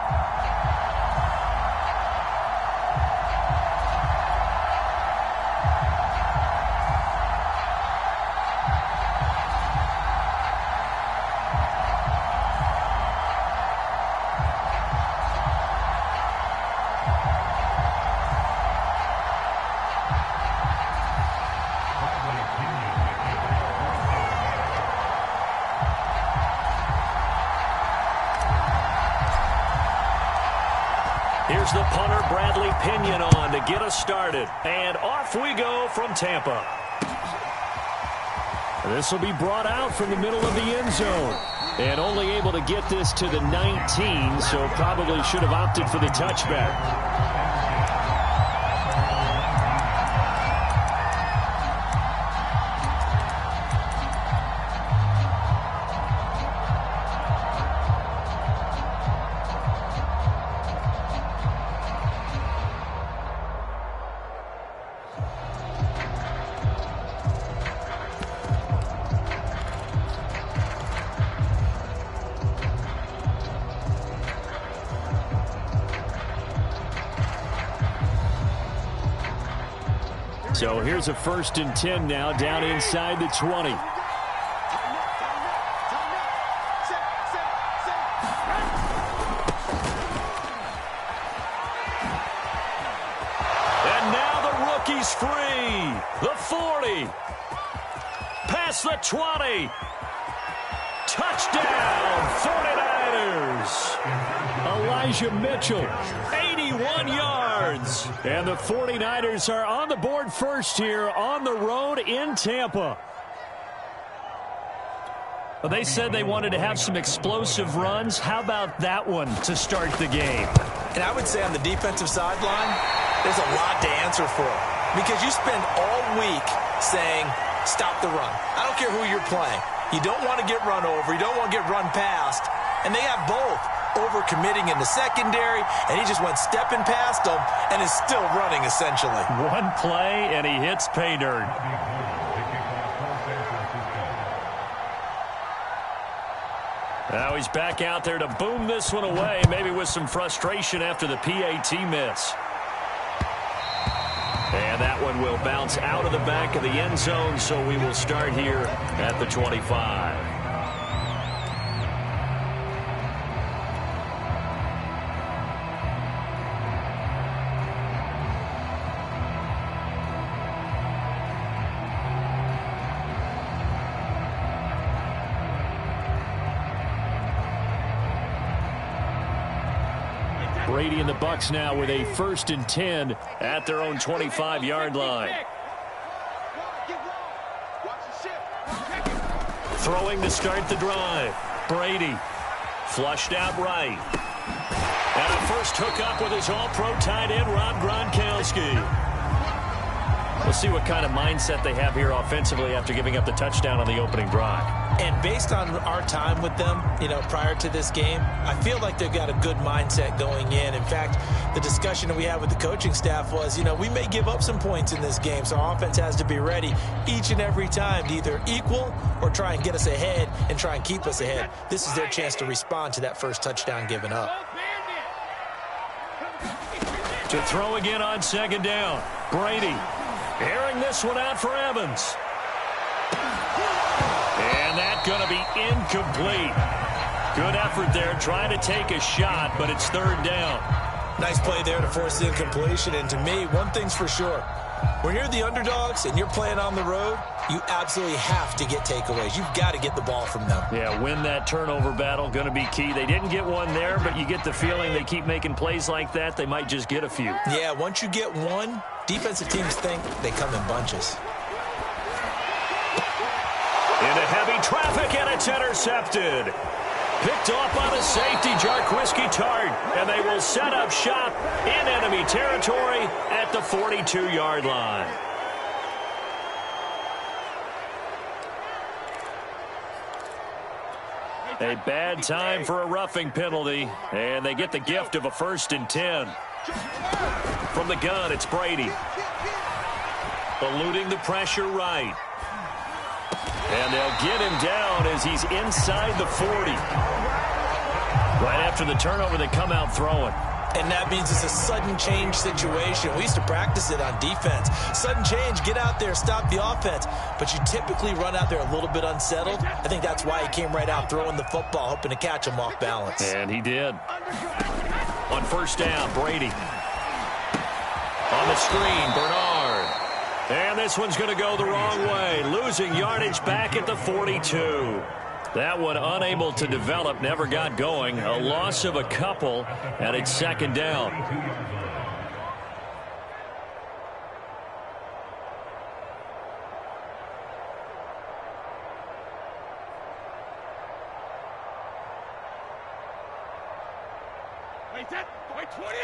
Here's the punter, Bradley Pinion, on to get us started. And off we go from Tampa. This will be brought out from the middle of the end zone. And only able to get this to the 19, so probably should have opted for the touchback. So here's a 1st and 10 now, down inside the 20. And now the rookie's free. The 40. Past the 20. Touchdown, 49ers. Elijah Mitchell. 81 yards. And the 49ers are on the board first here on the road in Tampa. Well, they said they wanted to have some explosive runs. How about that one to start the game? And I would say on the defensive sideline, there's a lot to answer for. Because you spend all week saying, stop the run. I don't care who you're playing. You don't want to get run over. You don't want to get run past. And they have both. Over-committing in the secondary, and he just went stepping past them and is still running, essentially. One play, and he hits pay dirt. Now he's back out there to boom this one away, maybe with some frustration after the PAT miss. And that one will bounce out of the back of the end zone, so we will start here at the 25. Brady and the Bucs now with a 1st and 10 at their own 25-yard line. Throwing to start the drive. Brady flushed out right. And a first hookup with his all-pro tight end, Rob Gronkowski. We'll see what kind of mindset they have here offensively after giving up the touchdown on the opening drive. And based on our time with them, prior to this game, I feel like they've got a good mindset going in. In fact, the discussion that we had with the coaching staff was, we may give up some points in this game, so our offense has to be ready each and every time to either equal or try and get us ahead and try and keep us ahead. This is their chance to respond to that first touchdown given up. To throw again on 2nd down. Brady airing this one out for Evans. And that's going to be incomplete. Good effort there trying to take a shot, but it's 3rd down. Nice play there to force the incompletion. And to me, one thing's for sure. When you're the underdogs and you're playing on the road, you absolutely have to get takeaways. You've got to get the ball from them. Yeah, win that turnover battle, going to be key. They didn't get one there, but you get the feeling they keep making plays like that, they might just get a few. Yeah, once you get one, defensive teams think they come in bunches. Into heavy traffic, and it's intercepted. Picked off by the safety, Jarquiski Tart, and they will set up shop in enemy territory at the 42-yard line. A bad time for a roughing penalty, and they get the gift of a 1st and 10. From the gun, it's Brady. Eluding the pressure right. And they'll get him down as he's inside the 40. Right after the turnover, they come out throwing. And that means it's a sudden change situation. We used to practice it on defense. Sudden change, get out there, stop the offense. But you typically run out there a little bit unsettled. I think that's why he came right out throwing the football, hoping to catch him off balance. And he did. On 1st down, Brady. On the screen, Bernard. And this one's going to go the wrong way. Losing yardage back at the 42. That one unable to develop, never got going. A loss of a couple, and it's 2nd down. Wait, that. Wait, 20.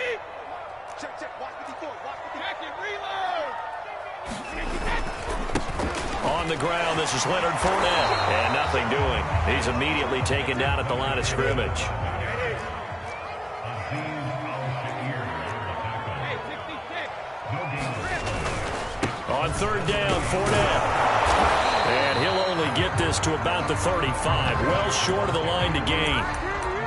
Check. Watch 54. Watch 54. Check it. Reload. On the ground, this is Leonard Fournette. And nothing doing. He's immediately taken down at the line of scrimmage. On 3rd down, Fournette. And he'll only get this to about the 35. Well short of the line to gain.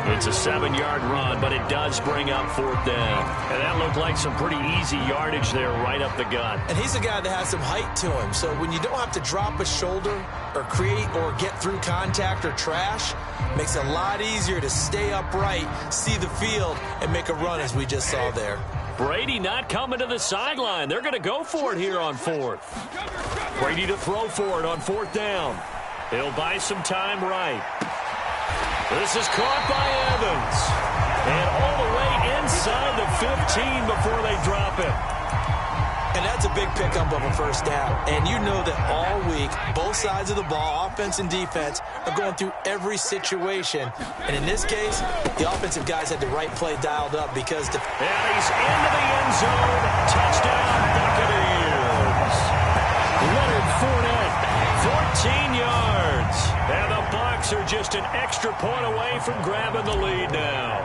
It's a 7-yard run, but it does bring up 4th down. And that looked like some pretty easy yardage there right up the gut. And he's a guy that has some height to him. So when you don't have to drop a shoulder or create or get through contact or trash, makes it a lot easier to stay upright, see the field, and make a run as we just saw there. Brady not coming to the sideline. They're going to go for it here on 4th. Brady to throw for it on 4th down. He'll buy some time right. This is caught by Evans. And all the way inside the 15 before they drop it. And that's a big pickup of a 1st down. And you know that all week, both sides of the ball, offense and defense, are going through every situation. And in this case, the offensive guys had the right play dialed up because... And he's into the end zone. Touchdown, Buccaneers. Leonard Fournette, 14 yards. And the Bucs are just an extra point away from grabbing the lead now.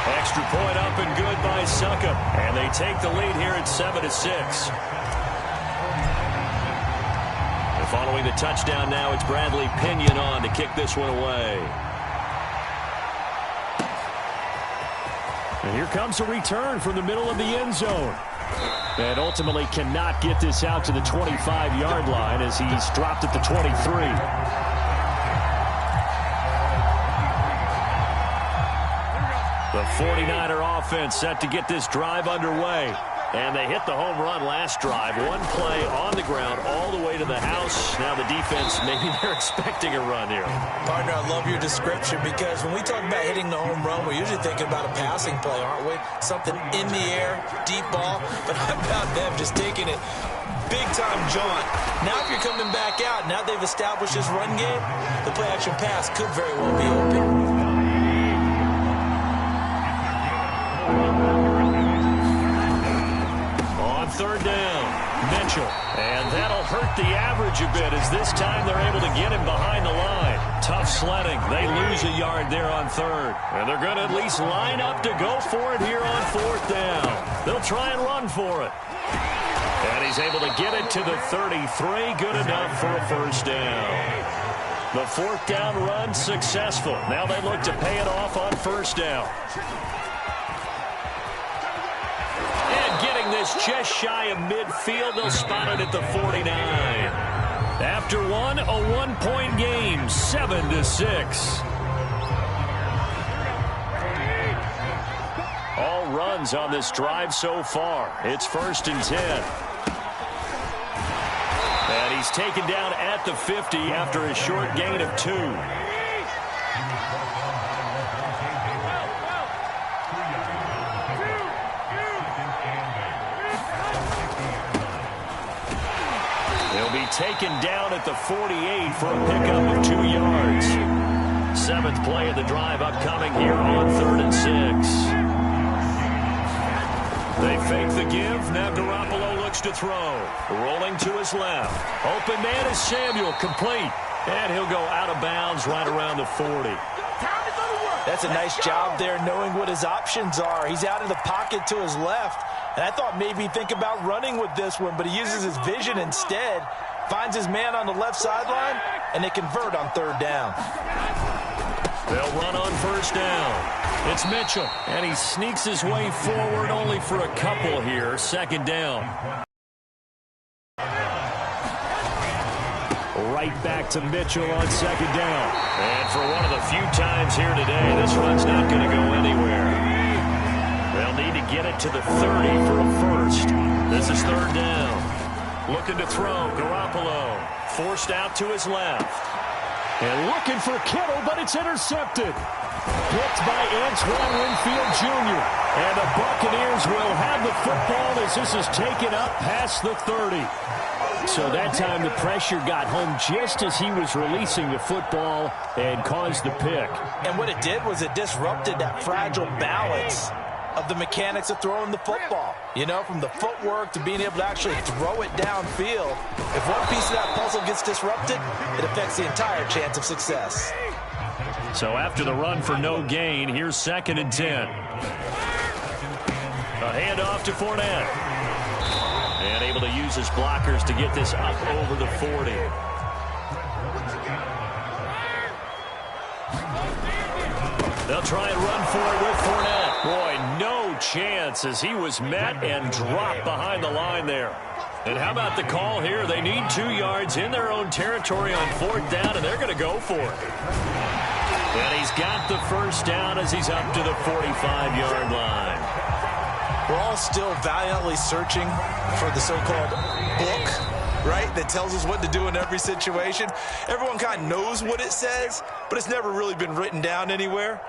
Extra point up and good by Succop. And they take the lead here at 7-6. And following the touchdown now, it's Bradley Pinion on to kick this one away. And here comes a return from the middle of the end zone. And ultimately cannot get this out to the 25-yard line as he's dropped at the 23. The 49er offense set to get this drive underway. And they hit the home run last drive. One play on the ground all the way to the house. Now the defense, maybe they're expecting a run here. Partner, I love your description because when we talk about hitting the home run, we're usually thinking about a passing play, aren't we? Something in the air, deep ball. But how about them just taking it big-time jaunt? Now if you're coming back out, now they've established this run game, the play-action pass could very well be open. On 3rd down, Mitchell. And that'll hurt the average a bit as this time they're able to get him behind the line. Tough sledding. They lose a yard there on 3rd. And they're going to at least line up to go for it here on 4th down. They'll try and run for it. And he's able to get it to the 33. Good enough for a 1st down. The 4th down run successful. Now they look to pay it off on 1st down. Getting this just shy of midfield. They'll spot it at the 49. After one, a 1-point game, 7-6. All runs on this drive so far. It's 1st and 10. And he's taken down at the 50 after a short gain of 2. He'll be taken down at the 48 for a pickup of 2 yards. 7th play of the drive upcoming here on 3rd and 6. They fake the give. Now Garoppolo looks looks to throw. Rolling to his left. Open man is Samuel, complete. And he'll go out of bounds right around the 40. That's a nice job there knowing what his options are. He's out of the pocket to his left. And I thought maybe he'd think about running with this one, but he uses his vision instead. Finds his man on the left sideline, and they convert on third down. They'll run on first down. It's Mitchell, and he sneaks his way forward only for a couple here. Second down. Right back to Mitchell on second down. And for one of the few times here today, this run's not going to go anywhere. They'll need to get it to the 30 for a first. This is third down. Looking to throw, Garoppolo. Forced out to his left. And looking for Kittle, but it's intercepted. Picked by Antoine Winfield Jr. And the Buccaneers will have the football as this is taken up past the 30. So that time the pressure got home just as he was releasing the football and caused the pick. And what it did was it disrupted that fragile balance of the mechanics of throwing the football. You know, from the footwork to being able to actually throw it downfield. If one piece of that puzzle gets disrupted, it affects the entire chance of success. So after the run for no gain, here's 2nd and 10. A handoff to Fournette. And able to use his blockers to get this up over the 40. They'll try and run for it with Fournette. Boy, no chance as he was met and dropped behind the line there. And how about the call here? They need 2 yards in their own territory on 4th down, and they're going to go for it. And he's got the first down as he's up to the 45-yard line. We're all still valiantly searching for the so-called book, right, that tells us what to do in every situation. Everyone kind of knows what it says, but it's never really been written down anywhere.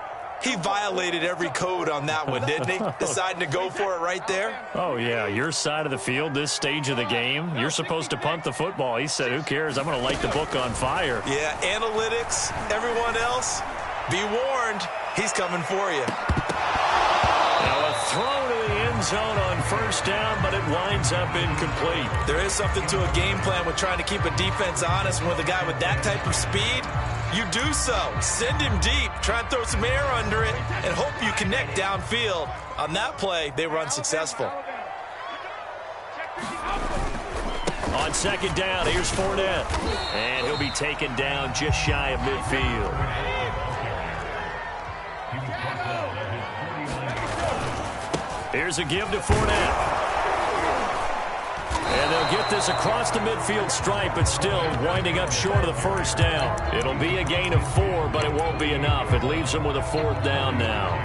He violated every code on that one, didn't he? Deciding to go for it right there. Oh, yeah, your side of the field, this stage of the game, you're supposed to punt the football. He said, who cares? I'm going to light the book on fire. Yeah, analytics, everyone else, be warned, he's coming for you. Now a throw to the end zone on first down, but it winds up incomplete. There is something to a game plan with trying to keep a defense honest. With a guy with that type of speed, you do so. Send him deep, try and throw some air under it, and hope you connect downfield. On that play, they were unsuccessful. On second down, here's Fournette. And he'll be taken down just shy of midfield. Here's a give to Fournette. And they'll get this across the midfield stripe, but still winding up short of the first down. It'll be a gain of 4, but it won't be enough. It leaves them with a 4th down now.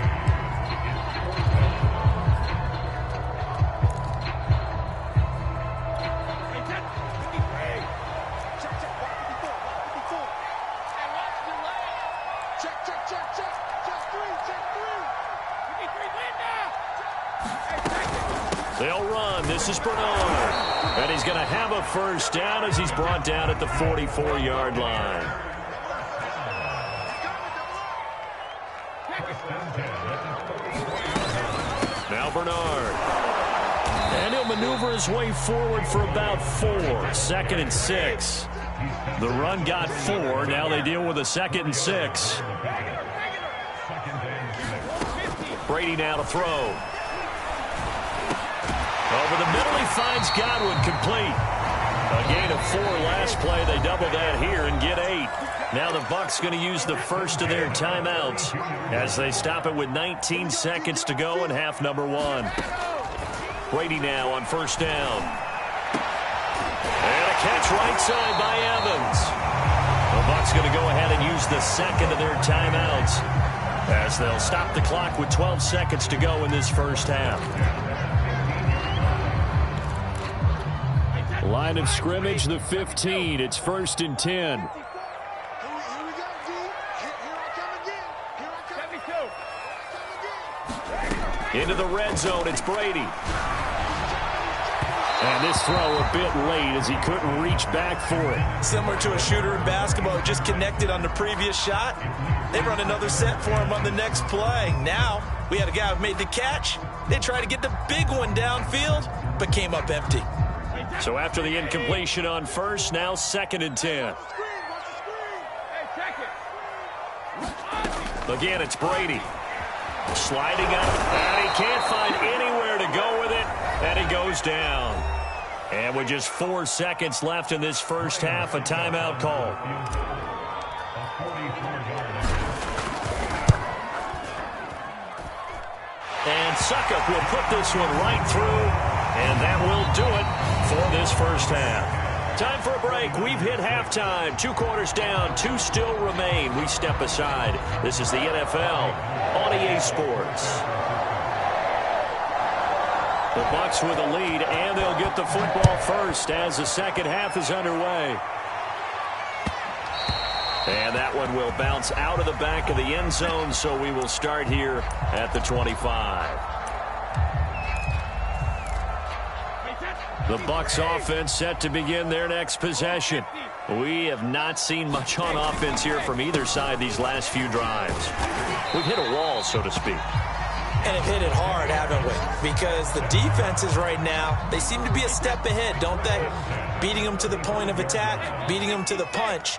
They'll run. This is Bernard. And he's going to have a first down as he's brought down at the 44-yard line. Now Bernard. And he'll maneuver his way forward for about 4. 2nd and 6. The run got 4. Now they deal with a 2nd and 6. Brady now to throw. Over the middle, he finds Godwin, complete. A gain of 4 last play. They double that here and get 8. Now the Bucs going to use the first of their timeouts as they stop it with 19 seconds to go in half number 1. Brady now on first down. And a catch right side by Evans. The Bucs going to go ahead and use the second of their timeouts as they'll stop the clock with 12 seconds to go in this first half. Line of scrimmage, the 15. It's 1st and 10. Into the red zone, it's Brady. And this throw a bit late as he couldn't reach back for it. Similar to a shooter in basketball who just connected on the previous shot. They run another set for him on the next play. Now, we had a guy who made the catch. They tried to get the big one downfield, but came up empty. So after the incompletion on first, now 2nd and 10. Again, it's Brady. Sliding out, and he can't find anywhere to go with it, and he goes down. And with just 4 seconds left in this first half, a timeout call. And Suckup will put this one right through, and that will do it for this first half. Time for a break. We've hit halftime. 2 quarters down, 2 still remain. We step aside. This is the NFL on EA Sports. The Bucs with a lead, and they'll get the football first as the second half is underway. And that one will bounce out of the back of the end zone, so we will start here at the 25. The Bucs offense set to begin their next possession. We have not seen much on offense here from either side these last few drives. We've hit a wall, so to speak. And have hit it hard, haven't we? Because the defenses right now, they seem to be a step ahead, don't they? Beating them to the point of attack, beating them to the punch.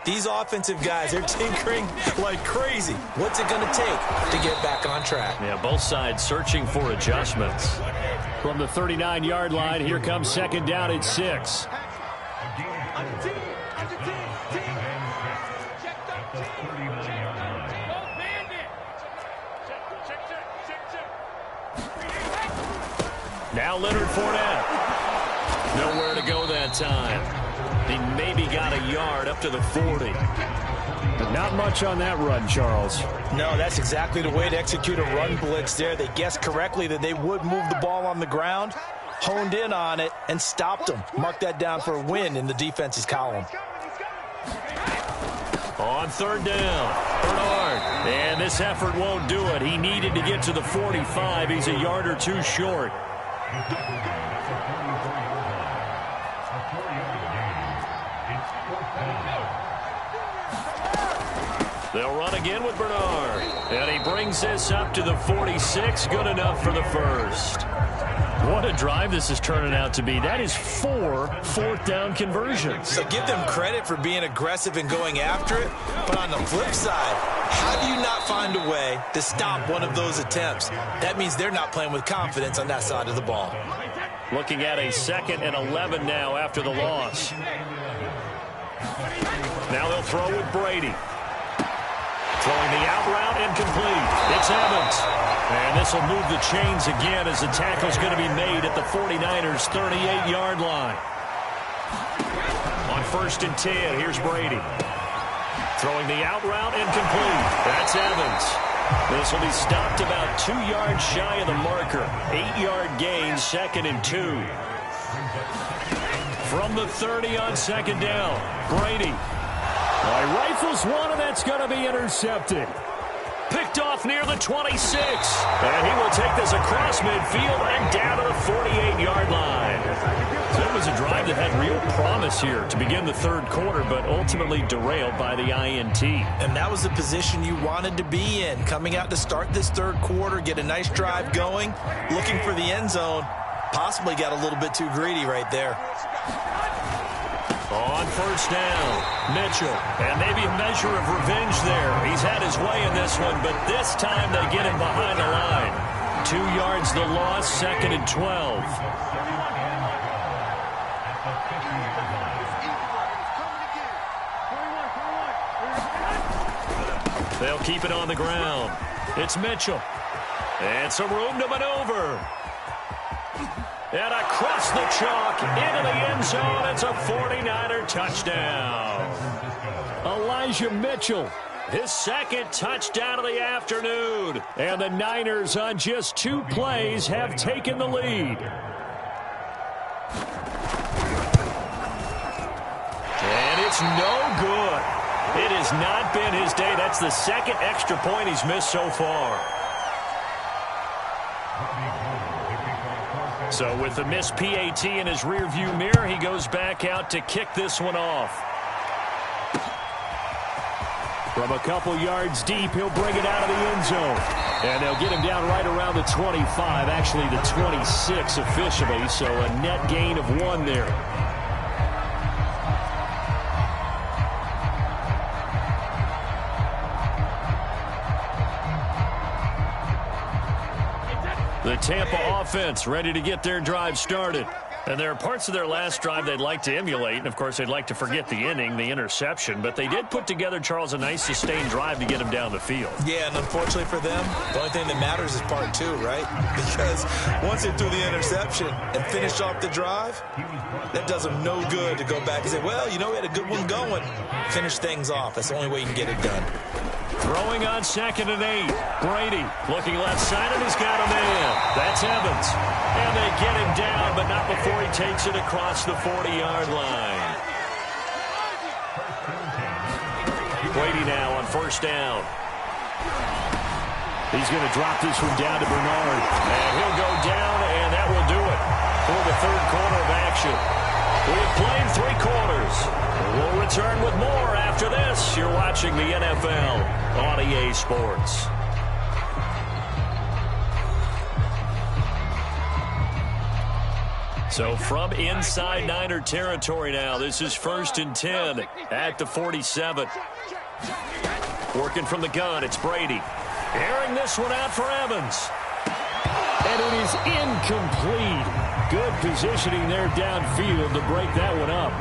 These offensive guys, they're tinkering like crazy. What's it going to take to get back on track? Yeah, both sides searching for adjustments. From the 39-yard line, here comes 2nd down at 6. Now Leonard Fournette. Nowhere to go that time. He maybe got a yard up to the 40. But not much on that run, Charles. No, that's exactly the way to execute a run blitz there. They guessed correctly that they would move the ball on the ground, honed in on it, and stopped them. Mark that down for a win in the defense's column. On 3rd down, Bernard. And this effort won't do it. He needed to get to the 45. He's a yard or 2 short. They'll run again with Bernard. And he brings this up to the 46. Good enough for the first. What a drive this is turning out to be. That is 4 4th down conversions. So give them credit for being aggressive and going after it. But on the flip side, how do you not find a way to stop one of those attempts? That means they're not playing with confidence on that side of the ball. Looking at a 2nd and 11 now after the loss. Now they'll throw with Brady. Throwing the out route incomplete. It's Evans. And this will move the chains again as the tackle's going to be made at the 49ers' 38-yard line. On 1st and 10, here's Brady. Throwing the out route incomplete. That's Evans. This will be stopped about 2 yards shy of the marker. 8-yard gain, 2nd and 2. From the 30 on 2nd down, Brady. Rifles one, and that's going to be intercepted. Picked off near the 26. And he will take this across midfield and down to the 48-yard line. So it was a drive that had real promise here to begin the 3rd quarter, but ultimately derailed by the INT. And that was the position you wanted to be in. Coming out to start this 3rd quarter, get a nice drive going, looking for the end zone. Possibly got a little bit too greedy right there. On 1st down, Mitchell. And maybe a measure of revenge there. He's had his way in this one, but this time they get him behind the line. 2 yards the loss, 2nd and 12. They'll keep it on the ground. It's Mitchell. And some room to maneuver. And across the chalk, into the end zone, it's a 49er touchdown. Elijah Mitchell, his 2nd touchdown of the afternoon. And the Niners on just 2 plays have taken the lead. And it's no good. It has not been his day. That's the 2nd extra point he's missed so far. So with the missed PAT in his rearview mirror, he goes back out to kick this one off. From a couple yards deep, he'll bring it out of the end zone. And they'll get him down right around the 25, actually the 26 officially, so a net gain of 1 there. The Tampa offense ready to get their drive started. And there are parts of their last drive they'd like to emulate. And, of course, they'd like to forget the inning, the interception. But they did put together, Charles, a nice sustained drive to get them down the field. Yeah, and unfortunately for them, the only thing that matters is part 2, right? Because once they threw the interception and finished off the drive, that does them no good to go back and say, well, you know, we had a good one going. Finish things off. That's the only way you can get it done. Throwing on 2nd and 8. Brady looking left side, and he's got him in. That's Evans. And they get him down, but not before he takes it across the 40-yard line. Brady now on 1st down. He's going to drop this one down to Bernard. And he'll go down, and that will do it for the 3rd quarter of action. We have played 3 quarters. We'll return with more after this. You're watching the NFL on EA Sports. So from inside Niner territory now, this is 1st and 10 at the 47. Working from the gun, it's Brady. Airing this one out for Evans. And it is incomplete. Good positioning there downfield to break that one up.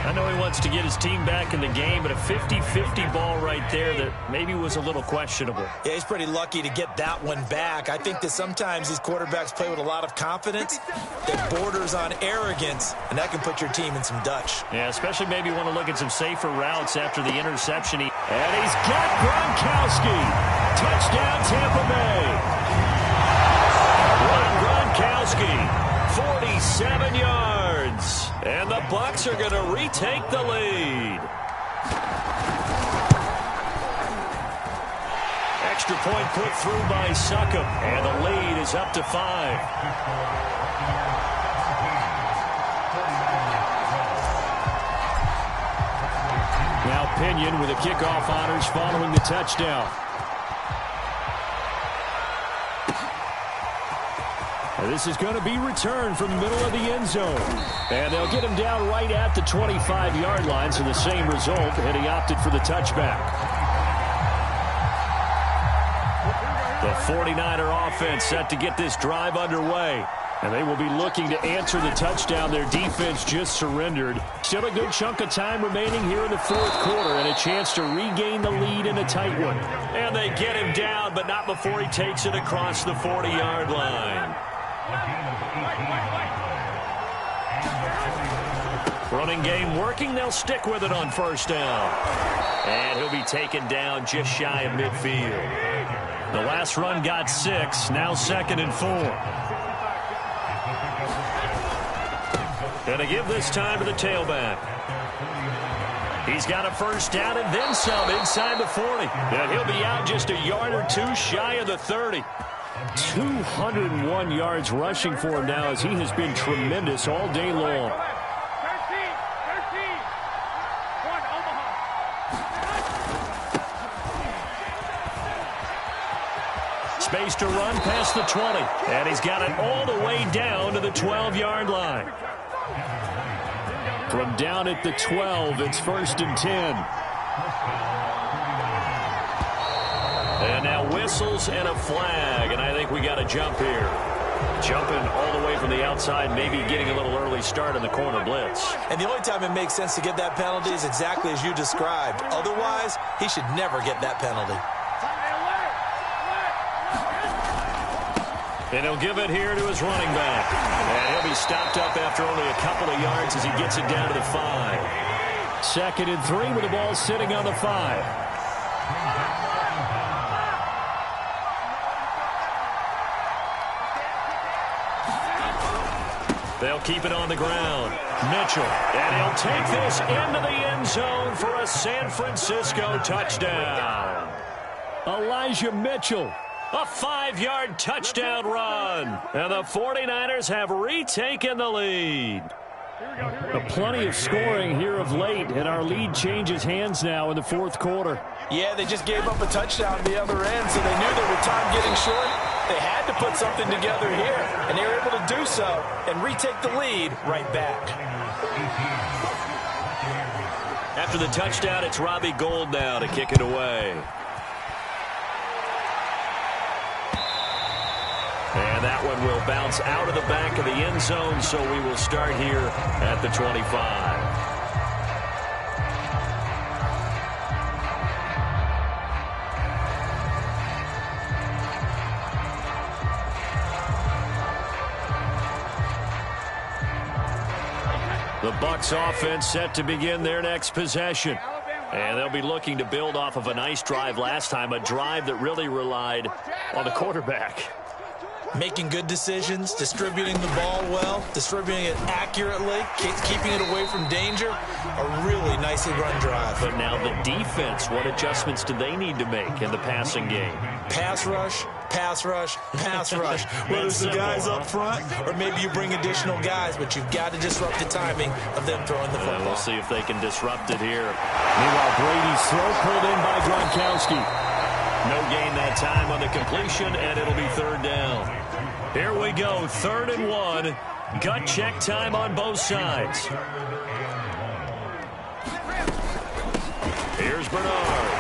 I know he wants to get his team back in the game, but a 50-50 ball right there that maybe was a little questionable. Yeah, he's pretty lucky to get that one back. I think that sometimes these quarterbacks play with a lot of confidence that borders on arrogance, and that can put your team in some Dutch. Yeah, especially maybe want to look at some safer routes after the interception. And he's got Gronkowski. Touchdown, Tampa Bay. Gronkowski, 47 yards. And the Bucs are going to retake the lead. Extra point put through by Succop. And the lead is up to 5. Now Pinion with the kickoff honors following the touchdown. And this is going to be returned from the middle of the end zone. And they'll get him down right at the 25-yard line, so the same result, and he opted for the touchback. The 49er offense set to get this drive underway. And they will be looking to answer the touchdown their defense just surrendered. Still a good chunk of time remaining here in the 4th quarter and a chance to regain the lead in a tight one. And they get him down, but not before he takes it across the 40-yard line. Running game working. They'll stick with it on 1st down. And he'll be taken down just shy of midfield. The last run got 6. Now 2nd and 4. Going to give this time to the tailback. He's got a 1st down and then some inside the 40. And he'll be out just a yard or 2 shy of the 30. 201 yards rushing for him now as he has been tremendous all day long. Space to run past the 20. And he's got it all the way down to the 12-yard line. From down at the 12, it's 1st and 10. And now whistles and a flag, and I think we got a jump here. Jumping all the way from the outside, maybe getting a little early start in the corner blitz. And the only time it makes sense to get that penalty is exactly as you described. Otherwise, he should never get that penalty. And he'll give it here to his running back. And he'll be stopped up after only a couple of yards as he gets it down to the 5. 2nd and 3 with the ball sitting on the 5. They'll keep it on the ground. Mitchell. And he'll take this into the end zone for a San Francisco touchdown. Elijah Mitchell. A 5-yard touchdown run. And the 49ers have retaken the lead. Plenty of scoring here of late, and our lead changes hands now in the fourth quarter. Yeah, they just gave up a touchdown at the other end, so they knew that with time getting short, they had to put something together here, and they were able to do so and retake the lead right back. After the touchdown, it's Robbie Gould now to kick it away. And that one will bounce out of the back of the end zone, so we will start here at the 25. The Bucs offense set to begin their next possession. And they'll be looking to build off of a nice drive last time, a drive that really relied on the quarterback. Making good decisions, distributing the ball well, distributing it accurately, keeping it away from danger. A really nicely run drive. But now the defense, what adjustments do they need to make in the passing game? Pass rush, pass rush, pass rush. Whether it's the guys up front or maybe you bring additional guys, but you've got to disrupt the timing of them throwing the football. We'll see if they can disrupt it here. Meanwhile, Brady's throw pulled in by Gronkowski. No gain that time on the completion, and it'll be third down. Here we go, 3rd and 1. Gut check time on both sides. Here's Bernard.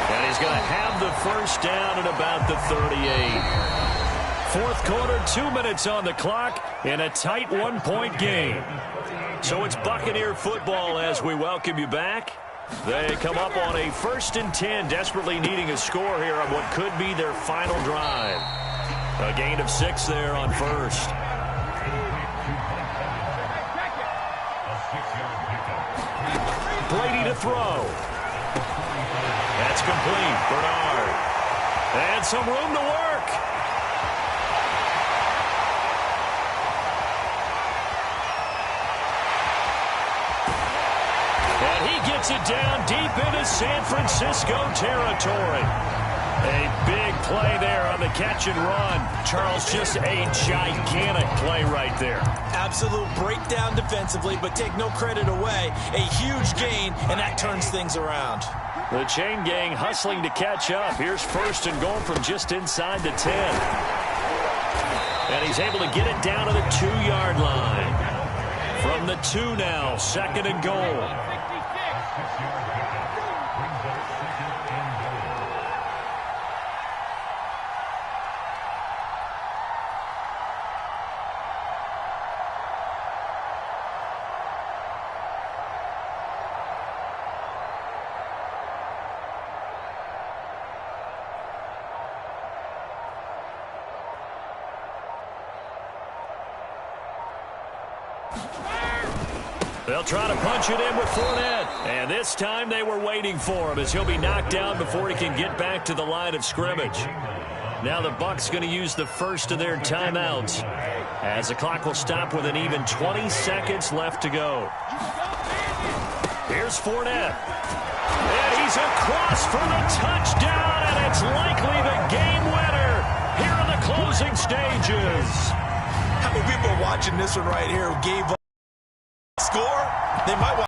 And he's going to have the first down at about the 38. Fourth quarter, 2 minutes on the clock in a tight 1-point game. So it's Buccaneer football as we welcome you back. They come up on a 1st and 10, desperately needing a score here on what could be their final drive. A gain of 6 there on first. Brady to throw. That's complete. Bernard. And some room to work. And he gets it down deep into San Francisco territory. A big play there on the catch and run. Charles, just a gigantic play right there. Absolute breakdown defensively, but take no credit away. A huge gain, and that turns things around. The chain gang hustling to catch up. Here's 1st and goal from just inside the 10. And he's able to get it down to the 2-yard line. From the 2 now, 2nd and goal. They'll try to punch it in with Fournette. And this time they were waiting for him as he'll be knocked down before he can get back to the line of scrimmage. Now the Bucs going to use the first of their timeouts as the clock will stop with an even 20 seconds left to go. Here's Fournette. And he's across for the touchdown, and it's likely the game winner here in the closing stages. How many people are watching this one right here who gave up? Score? They might want.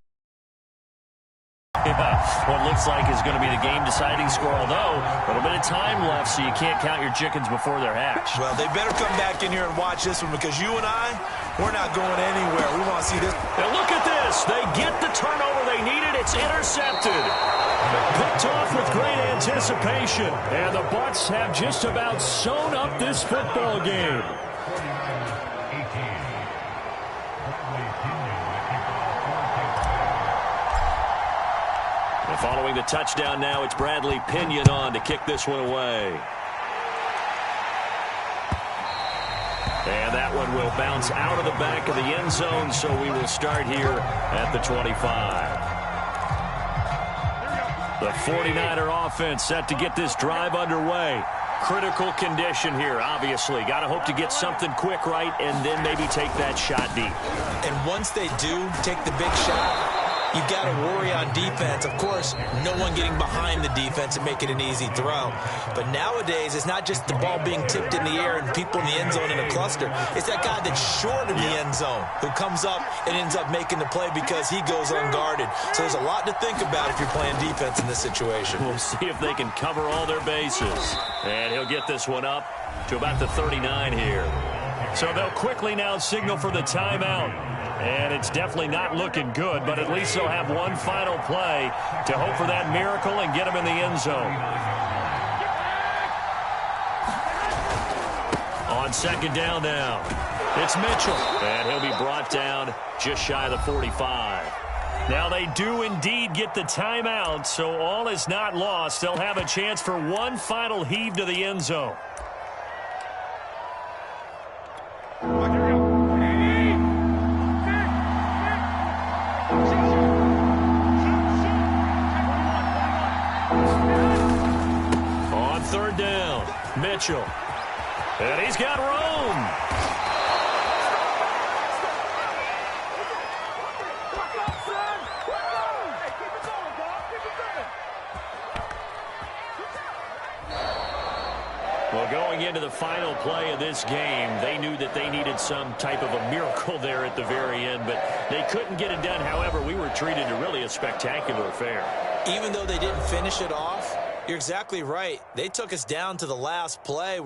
What looks like is going to be the game-deciding score, although a little bit of time left, so you can't count your chickens before they're hatched. Well, they better come back in here and watch this one because you and I, we're not going anywhere. We want to see this. And look at this. They get the turnover they needed. It's intercepted. Picked off with great anticipation. And the Bucs have just about sewn up this football game. Following the touchdown now, it's Bradley Pinion on to kick this one away. And that one will bounce out of the back of the end zone, so we will start here at the 25. The 49er offense set to get this drive underway. Critical condition here, obviously. Got to hope to get something quick right and then maybe take that shot deep. And once they do take the big shot, you've got to worry on defense. Of course, no one getting behind the defense and make it an easy throw. But nowadays, it's not just the ball being tipped in the air and people in the end zone in a cluster. It's that guy that's short of the end zone who comes up and ends up making the play because he goes unguarded. So there's a lot to think about if you're playing defense in this situation. We'll see if they can cover all their bases. And he'll get this one up to about the 39 here. So they'll quickly now signal for the timeout. And it's definitely not looking good, but at least they'll have one final play to hope for that miracle and get them in the end zone. On second down now, it's Mitchell. And he'll be brought down just shy of the 45. Now they do indeed get the timeout, so all is not lost. They'll have a chance for one final heave to the end zone. On third down, Mitchell. And he's got room. Well, going into the final play of this game, they knew that they needed some type of a miracle there at the very end, but they couldn't get it done. However, we were treated to really a spectacular affair. Even though they didn't finish it off, you're exactly right. They took us down to the last play.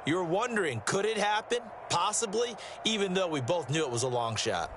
You're wondering, could it happen? Possibly, even though we both knew it was a long shot.